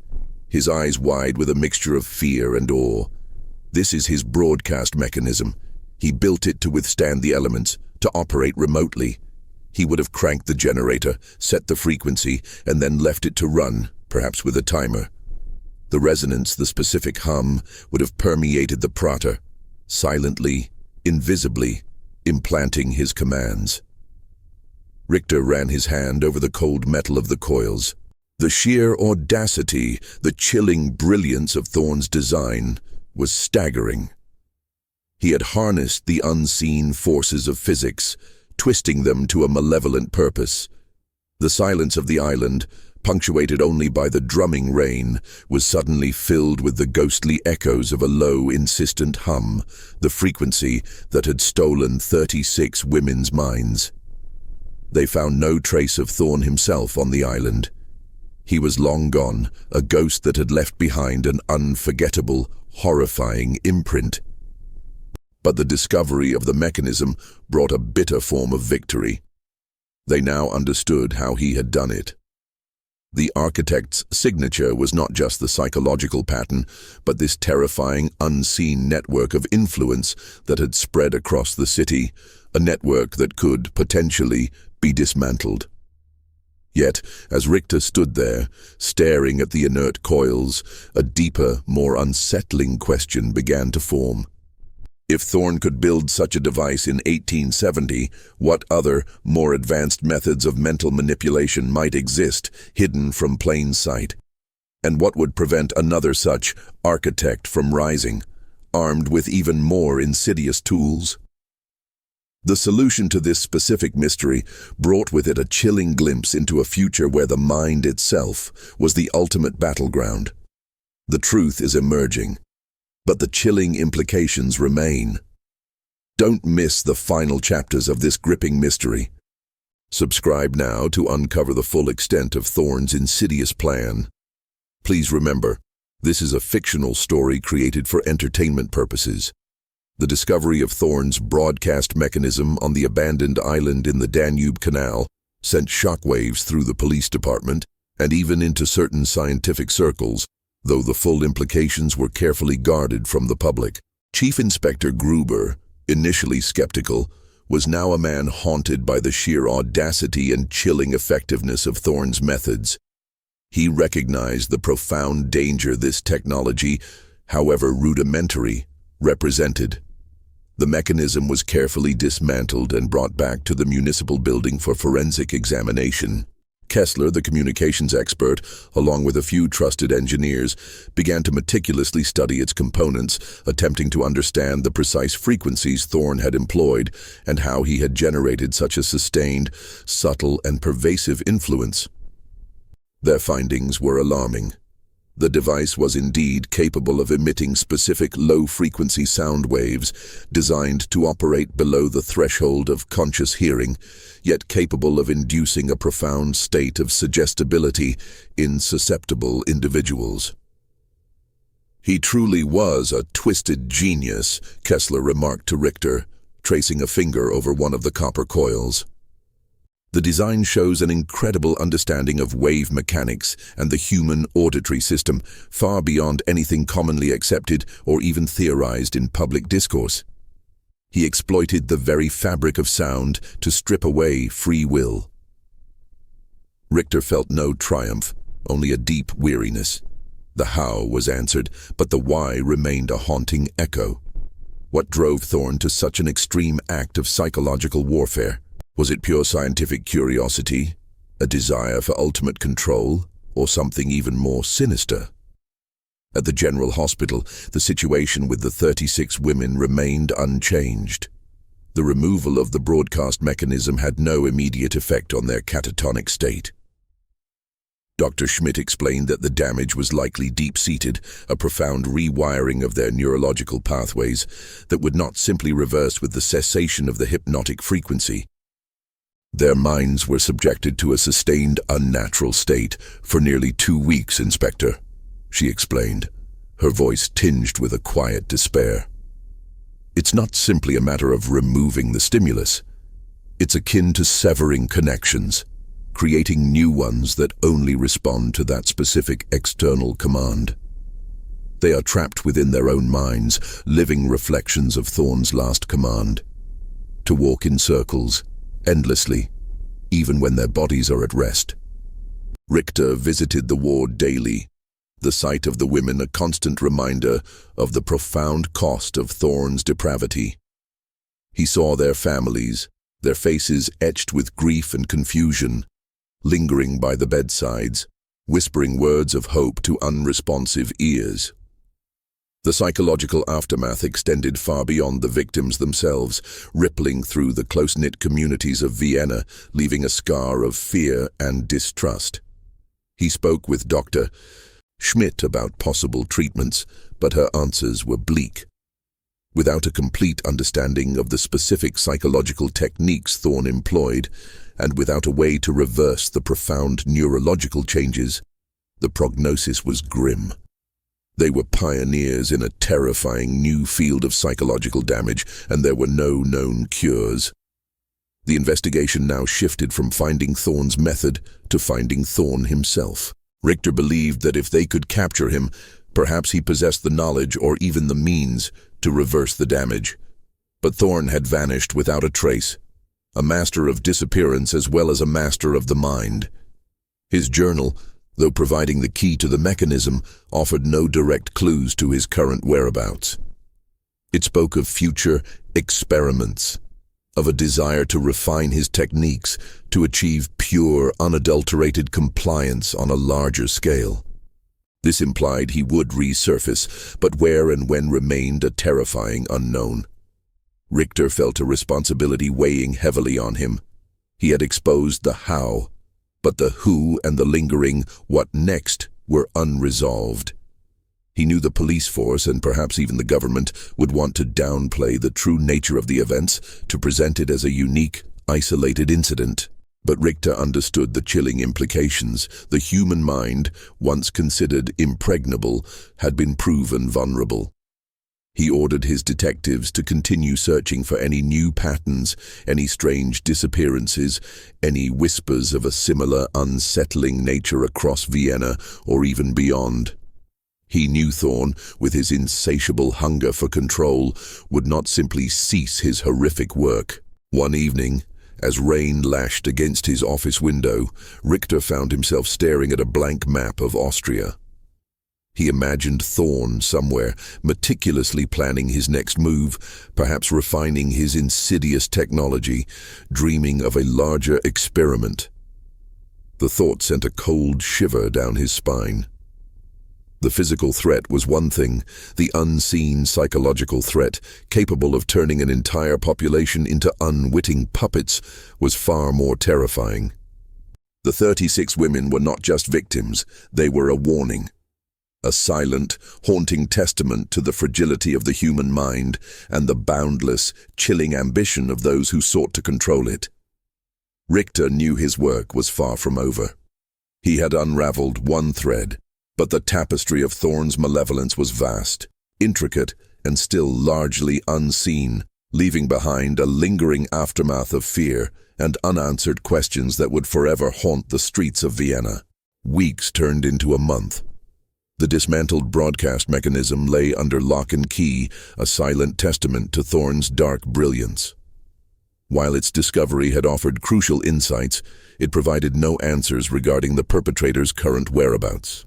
his eyes wide with a mixture of fear and awe. "This is his broadcast mechanism. He built it to withstand the elements, to operate remotely. He would have cranked the generator, set the frequency, and then left it to run, perhaps with a timer. The resonance, the specific hum, would have permeated the Prater, silently, invisibly, implanting his commands." Richter ran his hand over the cold metal of the coils. The sheer audacity, the chilling brilliance of Thorne's design was staggering. He had harnessed the unseen forces of physics, twisting them to a malevolent purpose. The silence of the island, punctuated only by the drumming rain, was suddenly filled with the ghostly echoes of a low, insistent hum, the frequency that had stolen 36 women's minds. They found no trace of Thorne himself on the island. He was long gone, a ghost that had left behind an unforgettable, horrifying imprint. But the discovery of the mechanism brought a bitter form of victory. They now understood how he had done it. The architect's signature was not just the psychological pattern, but this terrifying, unseen network of influence that had spread across the city, a network that could, potentially, be dismantled. Yet, as Richter stood there, staring at the inert coils, a deeper, more unsettling question began to form. If Thorne could build such a device in 1870, what other, more advanced methods of mental manipulation might exist, hidden from plain sight? And what would prevent another such architect from rising, armed with even more insidious tools? The solution to this specific mystery brought with it a chilling glimpse into a future where the mind itself was the ultimate battleground. The truth is emerging, but the chilling implications remain. Don't miss the final chapters of this gripping mystery. Subscribe now to uncover the full extent of Thorne's insidious plan. Please remember, this is a fictional story created for entertainment purposes. The discovery of Thorne's broadcast mechanism on the abandoned island in the Danube Canal sent shockwaves through the police department and even into certain scientific circles, though the full implications were carefully guarded from the public. Chief Inspector Gruber, initially skeptical, was now a man haunted by the sheer audacity and chilling effectiveness of Thorne's methods. He recognized the profound danger this technology, however rudimentary, represented. The mechanism was carefully dismantled and brought back to the municipal building for forensic examination. Kessler, the communications expert, along with a few trusted engineers, began to meticulously study its components, attempting to understand the precise frequencies Thorne had employed and how he had generated such a sustained, subtle, and pervasive influence. Their findings were alarming. The device was indeed capable of emitting specific low-frequency sound waves designed to operate below the threshold of conscious hearing, yet capable of inducing a profound state of suggestibility in susceptible individuals. "He truly was a twisted genius," Kessler remarked to Richter, tracing a finger over one of the copper coils. The design shows an incredible understanding of wave mechanics and the human auditory system, far beyond anything commonly accepted or even theorized in public discourse. He exploited the very fabric of sound to strip away free will. Richter felt no triumph, only a deep weariness. The how was answered, but the why remained a haunting echo. What drove Thorne to such an extreme act of psychological warfare? Was it pure scientific curiosity, a desire for ultimate control, or something even more sinister? At the General Hospital, the situation with the 36 women remained unchanged. The removal of the broadcast mechanism had no immediate effect on their catatonic state. Dr. Schmidt explained that the damage was likely deep-seated, a profound rewiring of their neurological pathways that would not simply reverse with the cessation of the hypnotic frequency. Their minds were subjected to a sustained unnatural state for nearly 2 weeks, Inspector, she explained, her voice tinged with a quiet despair. It's not simply a matter of removing the stimulus. It's akin to severing connections, creating new ones that only respond to that specific external command. They are trapped within their own minds, living reflections of Thorne's last command: to walk in circles, endlessly, even when their bodies are at rest. Richter visited the ward daily, the sight of the women a constant reminder of the profound cost of Thorne's depravity. He saw their families, their faces etched with grief and confusion, lingering by the bedsides, whispering words of hope to unresponsive ears. The psychological aftermath extended far beyond the victims themselves, rippling through the close-knit communities of Vienna, leaving a scar of fear and distrust. He spoke with Dr. Schmidt about possible treatments, but her answers were bleak. Without a complete understanding of the specific psychological techniques Thorne employed, and without a way to reverse the profound neurological changes, the prognosis was grim. They were pioneers in a terrifying new field of psychological damage, and there were no known cures. The investigation now shifted from finding Thorne's method to finding Thorne himself. Richter believed that if they could capture him, perhaps he possessed the knowledge or even the means to reverse the damage. But Thorne had vanished without a trace, a master of disappearance as well as a master of the mind. His journal, though providing the key to the mechanism, offered no direct clues to his current whereabouts. It spoke of future experiments, of a desire to refine his techniques to achieve pure, unadulterated compliance on a larger scale. This implied he would resurface, but where and when remained a terrifying unknown. Richter felt a responsibility weighing heavily on him. He had exposed the how, but the who and the lingering what next were unresolved. He knew the police force and perhaps even the government would want to downplay the true nature of the events, to present it as a unique, isolated incident. But Richter understood the chilling implications. The human mind, once considered impregnable, had been proven vulnerable. He ordered his detectives to continue searching for any new patterns, any strange disappearances, any whispers of a similar unsettling nature across Vienna or even beyond. He knew Thorn, with his insatiable hunger for control, would not simply cease his horrific work. One evening, as rain lashed against his office window, Richter found himself staring at a blank map of Austria. He imagined Thorn somewhere, meticulously planning his next move, perhaps refining his insidious technology, dreaming of a larger experiment. The thought sent a cold shiver down his spine. The physical threat was one thing. The unseen psychological threat, capable of turning an entire population into unwitting puppets, was far more terrifying. The 36 women were not just victims, they were a warning. A silent, haunting testament to the fragility of the human mind and the boundless, chilling ambition of those who sought to control it. Richter knew his work was far from over. He had unraveled one thread, but the tapestry of Thorn's malevolence was vast, intricate, and still largely unseen, leaving behind a lingering aftermath of fear and unanswered questions that would forever haunt the streets of Vienna. Weeks turned into a month. The dismantled broadcast mechanism lay under lock and key, a silent testament to Thorn's dark brilliance. While its discovery had offered crucial insights, it provided no answers regarding the perpetrator's current whereabouts.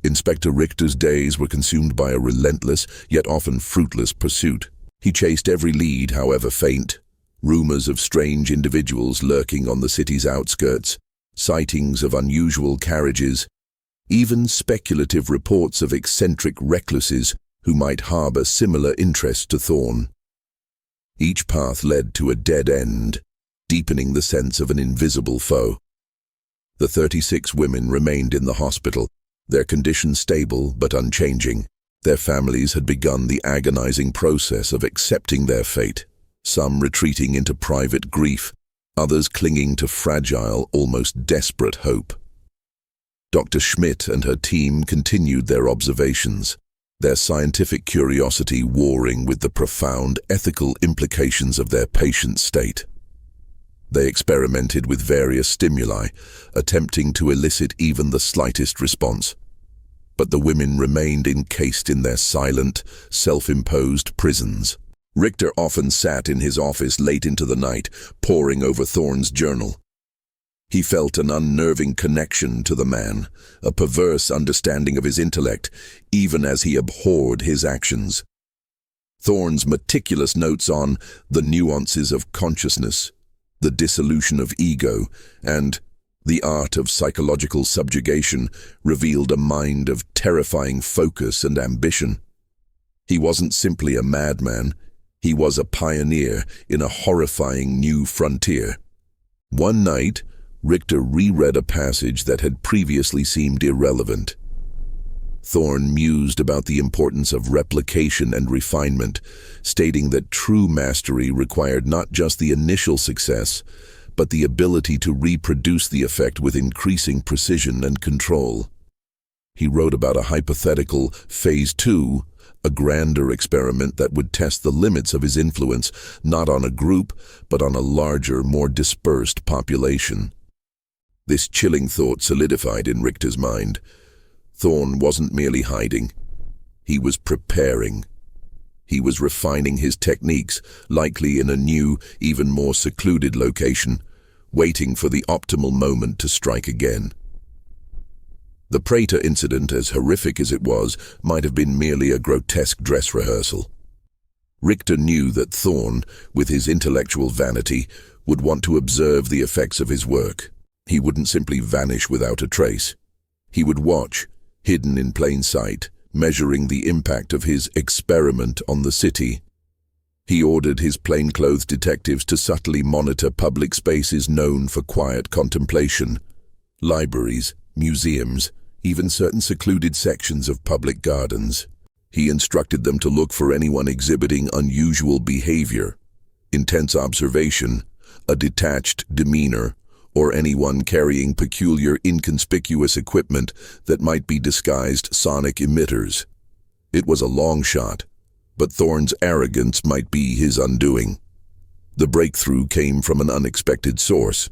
Inspector Richter's days were consumed by a relentless, yet often fruitless pursuit. He chased every lead, however faint. Rumors of strange individuals lurking on the city's outskirts, sightings of unusual carriages, even speculative reports of eccentric recluses who might harbor similar interests to Thorn. Each path led to a dead end, deepening the sense of an invisible foe. The 36 women remained in the hospital, their condition stable but unchanging. Their families had begun the agonizing process of accepting their fate, some retreating into private grief, others clinging to fragile, almost desperate hope. Dr. Schmidt and her team continued their observations, their scientific curiosity warring with the profound ethical implications of their patient's state. They experimented with various stimuli, attempting to elicit even the slightest response. But the women remained encased in their silent, self-imposed prisons. Richter often sat in his office late into the night, poring over Thorn's journal. He felt an unnerving connection to the man, a perverse understanding of his intellect, even as he abhorred his actions. Thorn's meticulous notes on the nuances of consciousness, the dissolution of ego, and the art of psychological subjugation revealed a mind of terrifying focus and ambition. He wasn't simply a madman, he was a pioneer in a horrifying new frontier. One night, Richter reread a passage that had previously seemed irrelevant. Thorn mused about the importance of replication and refinement, stating that true mastery required not just the initial success, but the ability to reproduce the effect with increasing precision and control. He wrote about a hypothetical Phase 2, a grander experiment that would test the limits of his influence, not on a group, but on a larger, more dispersed population. This chilling thought solidified in Richter's mind. Thorn wasn't merely hiding. He was preparing. He was refining his techniques, likely in a new, even more secluded location, waiting for the optimal moment to strike again. The Prater incident, as horrific as it was, might have been merely a grotesque dress rehearsal. Richter knew that Thorn, with his intellectual vanity, would want to observe the effects of his work. He wouldn't simply vanish without a trace. He would watch, hidden in plain sight, measuring the impact of his experiment on the city. He ordered his plainclothes detectives to subtly monitor public spaces known for quiet contemplation, libraries, museums, even certain secluded sections of public gardens. He instructed them to look for anyone exhibiting unusual behavior, intense observation, a detached demeanor, or anyone carrying peculiar inconspicuous equipment that might be disguised sonic emitters. It was a long shot, But Thorn's arrogance might be his undoing. The breakthrough came from an unexpected source.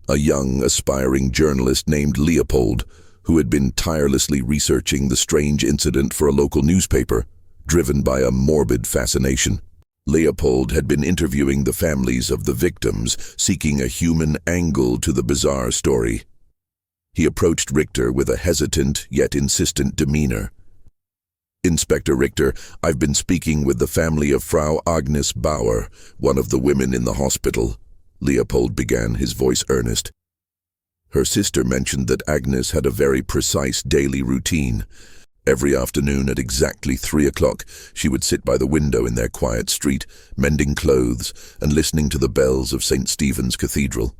A young, aspiring journalist named Leopold, who had been tirelessly researching the strange incident for a local newspaper, driven by a morbid fascination. Leopold had been interviewing the families of the victims, seeking a human angle to the bizarre story. He approached Richter with a hesitant yet insistent demeanor. "Inspector Richter, I've been speaking with the family of Frau Agnes Bauer, one of the women in the hospital," Leopold began, his voice earnest. Her sister mentioned that Agnes had a very precise daily routine. Every afternoon at exactly 3 o'clock, she would sit by the window in their quiet street, mending clothes and listening to the bells of St. Stephen's Cathedral.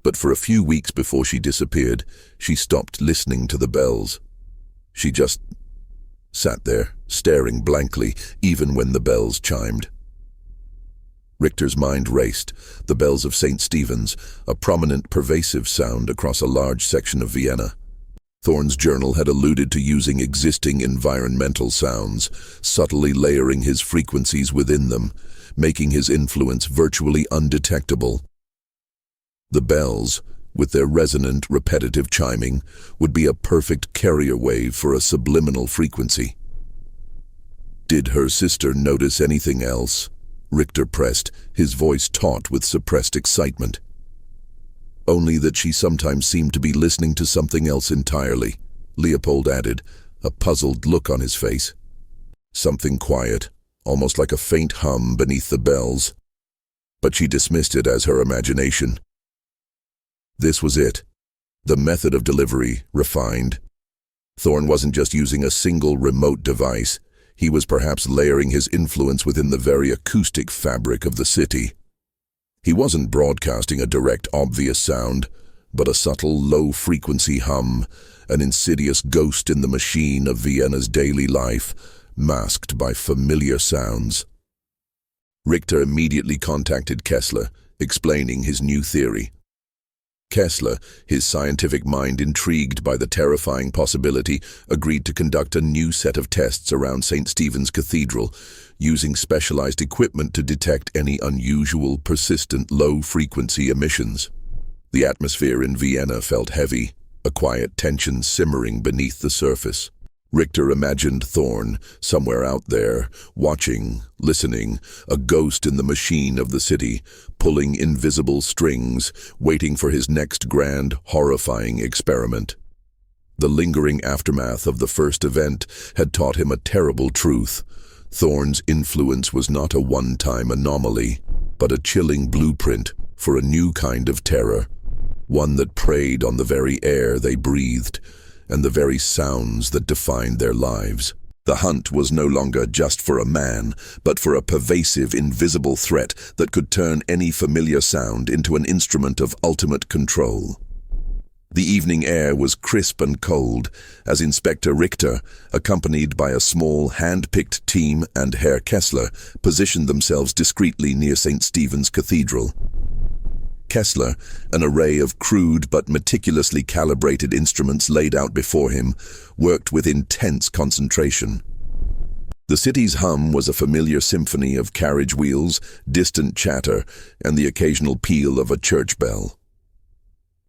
But for a few weeks before she disappeared, she stopped listening to the bells. She just sat there, staring blankly, even when the bells chimed. Richter's mind raced. The bells of St. Stephen's, a prominent, pervasive sound across a large section of Vienna. Thorn's journal had alluded to using existing environmental sounds, subtly layering his frequencies within them, making his influence virtually undetectable. The bells, with their resonant, repetitive chiming, would be a perfect carrier wave for a subliminal frequency. "Did her sister notice anything else?" Richter pressed, his voice taut with suppressed excitement. "Only that she sometimes seemed to be listening to something else entirely," Leopold added, a puzzled look on his face. "Something quiet, almost like a faint hum beneath the bells. But she dismissed it as her imagination." This was it. The method of delivery, refined. Thorn wasn't just using a single remote device. He was perhaps layering his influence within the very acoustic fabric of the city. He wasn't broadcasting a direct, obvious sound, but a subtle, low-frequency hum, an insidious ghost in the machine of Vienna's daily life, masked by familiar sounds. Richter immediately contacted Kessler, explaining his new theory. Kessler, his scientific mind intrigued by the terrifying possibility, agreed to conduct a new set of tests around St. Stephen's Cathedral, using specialized equipment to detect any unusual, persistent, low-frequency emissions. The atmosphere in Vienna felt heavy, a quiet tension simmering beneath the surface. Richter imagined Thorn, somewhere out there, watching, listening, a ghost in the machine of the city, pulling invisible strings, waiting for his next grand, horrifying experiment. The lingering aftermath of the first event had taught him a terrible truth. Thorn's influence was not a one-time anomaly, but a chilling blueprint for a new kind of terror, one that preyed on the very air they breathed, and the very sounds that defined their lives. The hunt was no longer just for a man, but for a pervasive, invisible threat that could turn any familiar sound into an instrument of ultimate control. The evening air was crisp and cold, as Inspector Richter, accompanied by a small, hand-picked team, and Herr Kessler, positioned themselves discreetly near St. Stephen's Cathedral. Kessler, an array of crude but meticulously calibrated instruments laid out before him, worked with intense concentration. The city's hum was a familiar symphony of carriage wheels, distant chatter, and the occasional peal of a church bell.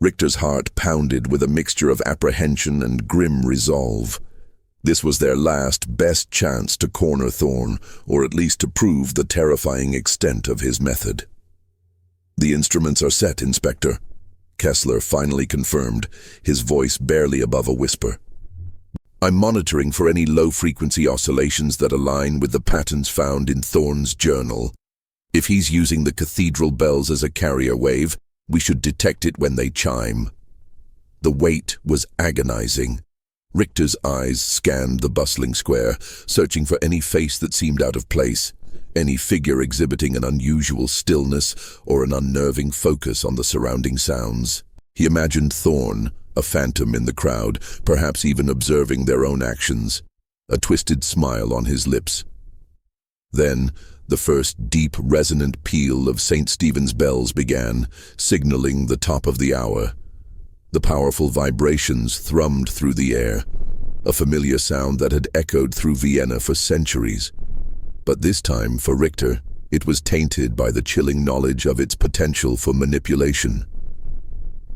Richter's heart pounded with a mixture of apprehension and grim resolve. This was their last, best chance to corner Thorn, or at least to prove the terrifying extent of his method. "The instruments are set, Inspector," Kessler finally confirmed, his voice barely above a whisper. "I'm monitoring for any low-frequency oscillations that align with the patterns found in Thorn's journal. If he's using the cathedral bells as a carrier wave, we should detect it when they chime." The wait was agonizing. Richter's eyes scanned the bustling square, searching for any face that seemed out of place, any figure exhibiting an unusual stillness or an unnerving focus on the surrounding sounds. He imagined Thorn, a phantom in the crowd, perhaps even observing their own actions, a twisted smile on his lips. Then, the first deep, resonant peal of St. Stephen's bells began, signaling the top of the hour. The powerful vibrations thrummed through the air, a familiar sound that had echoed through Vienna for centuries. But this time, for Richter, it was tainted by the chilling knowledge of its potential for manipulation.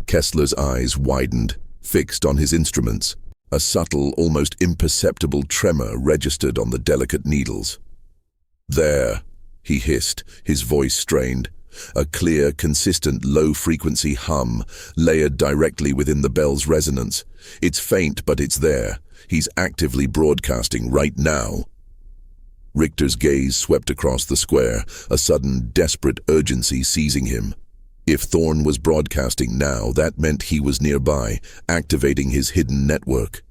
Kessler's eyes widened, fixed on his instruments. A subtle, almost imperceptible tremor registered on the delicate needles. "There," he hissed, his voice strained. A clear, consistent, low-frequency hum, layered directly within the bell's resonance. It's faint, but it's there. He's actively broadcasting right now. Richter's gaze swept across the square, a sudden, desperate urgency seizing him. If Thorne was broadcasting now, that meant he was nearby, activating his hidden network.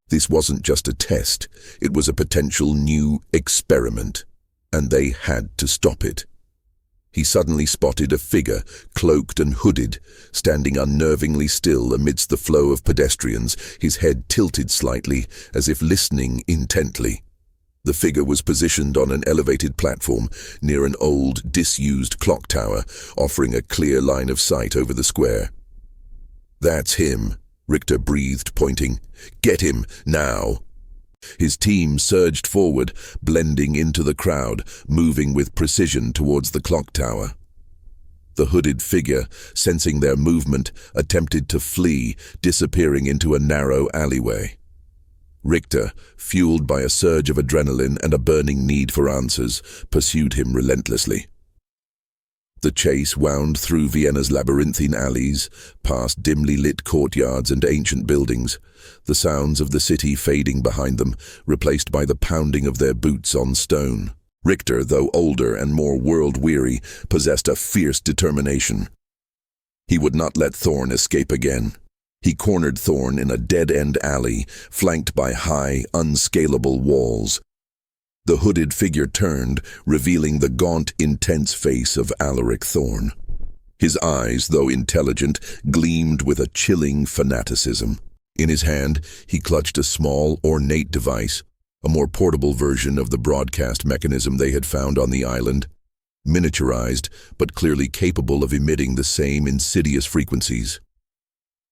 This wasn't just a test, it was a potential new experiment, and they had to stop it. He suddenly spotted a figure, cloaked and hooded, standing unnervingly still amidst the flow of pedestrians, his head tilted slightly, as if listening intently. The figure was positioned on an elevated platform near an old, disused clock tower, offering a clear line of sight over the square. "That's him," Richter breathed, pointing. "Get him, now." His team surged forward, blending into the crowd, moving with precision towards the clock tower. The hooded figure, sensing their movement, attempted to flee, disappearing into a narrow alleyway. Richter, fueled by a surge of adrenaline and a burning need for answers, pursued him relentlessly. The chase wound through Vienna's labyrinthine alleys, past dimly lit courtyards and ancient buildings, the sounds of the city fading behind them, replaced by the pounding of their boots on stone. Richter, though older and more world-weary, possessed a fierce determination. He would not let Thorne escape again. He cornered Thorne in a dead-end alley, flanked by high, unscalable walls. The hooded figure turned, revealing the gaunt, intense face of Alaric Thorne. His eyes, though intelligent, gleamed with a chilling fanaticism. In his hand, he clutched a small, ornate device, a more portable version of the broadcast mechanism they had found on the island. Miniaturized, but clearly capable of emitting the same insidious frequencies.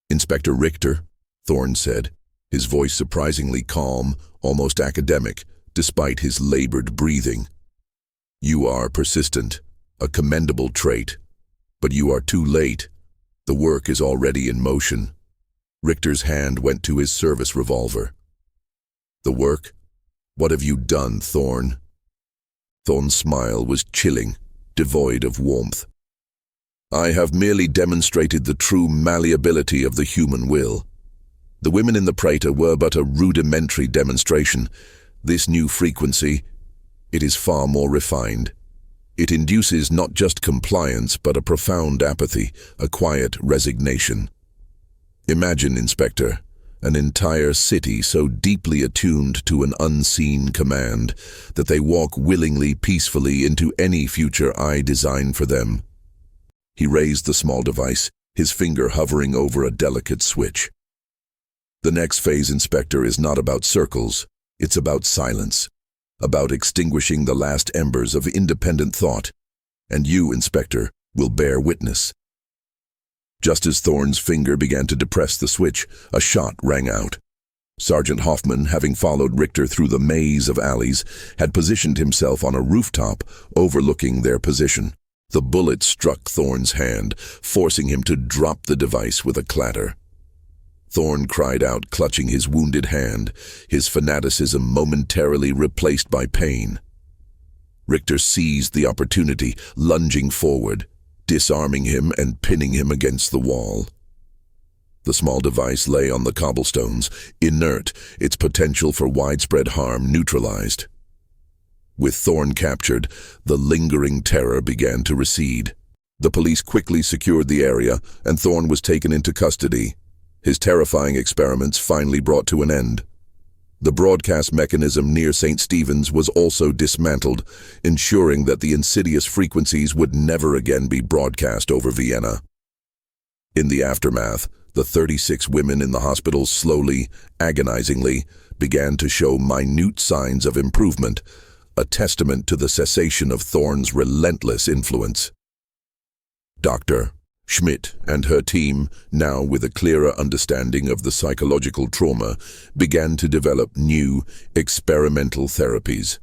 "Inspector Richter," Thorne said, his voice surprisingly calm, almost academic, despite his labored breathing. "You are persistent, a commendable trait. But you are too late. The work is already in motion." Richter's hand went to his service revolver. "The work? What have you done, Thorne?" Thorne's smile was chilling, devoid of warmth. "I have merely demonstrated the true malleability of the human will. The women in the Prater were but a rudimentary demonstration. This new frequency, it is far more refined. It induces not just compliance, but a profound apathy, a quiet resignation. Imagine, Inspector, an entire city so deeply attuned to an unseen command that they walk willingly, peacefully into any future I design for them." He raised the small device, his finger hovering over a delicate switch. "The next phase, Inspector, is not about circles. It's about silence, about extinguishing the last embers of independent thought. And you, Inspector, will bear witness." Just as Thorne's finger began to depress the switch, a shot rang out. Sergeant Hoffman, having followed Richter through the maze of alleys, had positioned himself on a rooftop overlooking their position. The bullet struck Thorne's hand, forcing him to drop the device with a clatter. Thorne cried out, clutching his wounded hand, his fanaticism momentarily replaced by pain. Richter seized the opportunity, lunging forward, disarming him and pinning him against the wall. The small device lay on the cobblestones, inert, its potential for widespread harm neutralized. With Thorne captured, the lingering terror began to recede. The police quickly secured the area, and Thorne was taken into custody. His terrifying experiments finally brought to an end. The broadcast mechanism near St. Stephen's was also dismantled, ensuring that the insidious frequencies would never again be broadcast over Vienna. In the aftermath, the 36 women in the hospital slowly, agonizingly, began to show minute signs of improvement, a testament to the cessation of Thorne's relentless influence. Dr. Schmidt and her team, now with a clearer understanding of the psychological trauma, began to develop new, experimental therapies.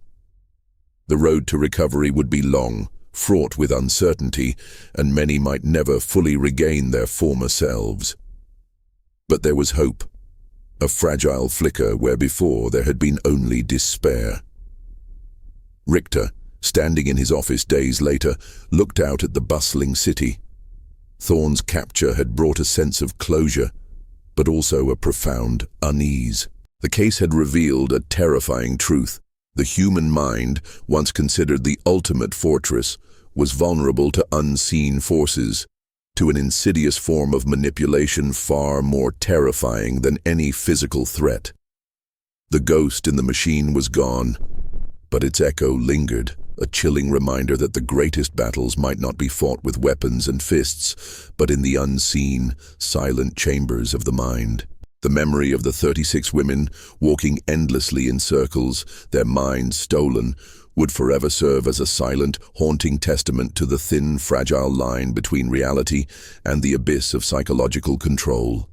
The road to recovery would be long, fraught with uncertainty, and many might never fully regain their former selves. But there was hope, a fragile flicker where before there had been only despair. Richter, standing in his office days later, looked out at the bustling city. Thorne's capture had brought a sense of closure, but also a profound unease. The case had revealed a terrifying truth. The human mind, once considered the ultimate fortress, was vulnerable to unseen forces, to an insidious form of manipulation far more terrifying than any physical threat. The ghost in the machine was gone, but its echo lingered, a chilling reminder that the greatest battles might not be fought with weapons and fists, but in the unseen, silent chambers of the mind. The memory of the 36 women walking endlessly in circles, their minds stolen, would forever serve as a silent, haunting testament to the thin, fragile line between reality and the abyss of psychological control.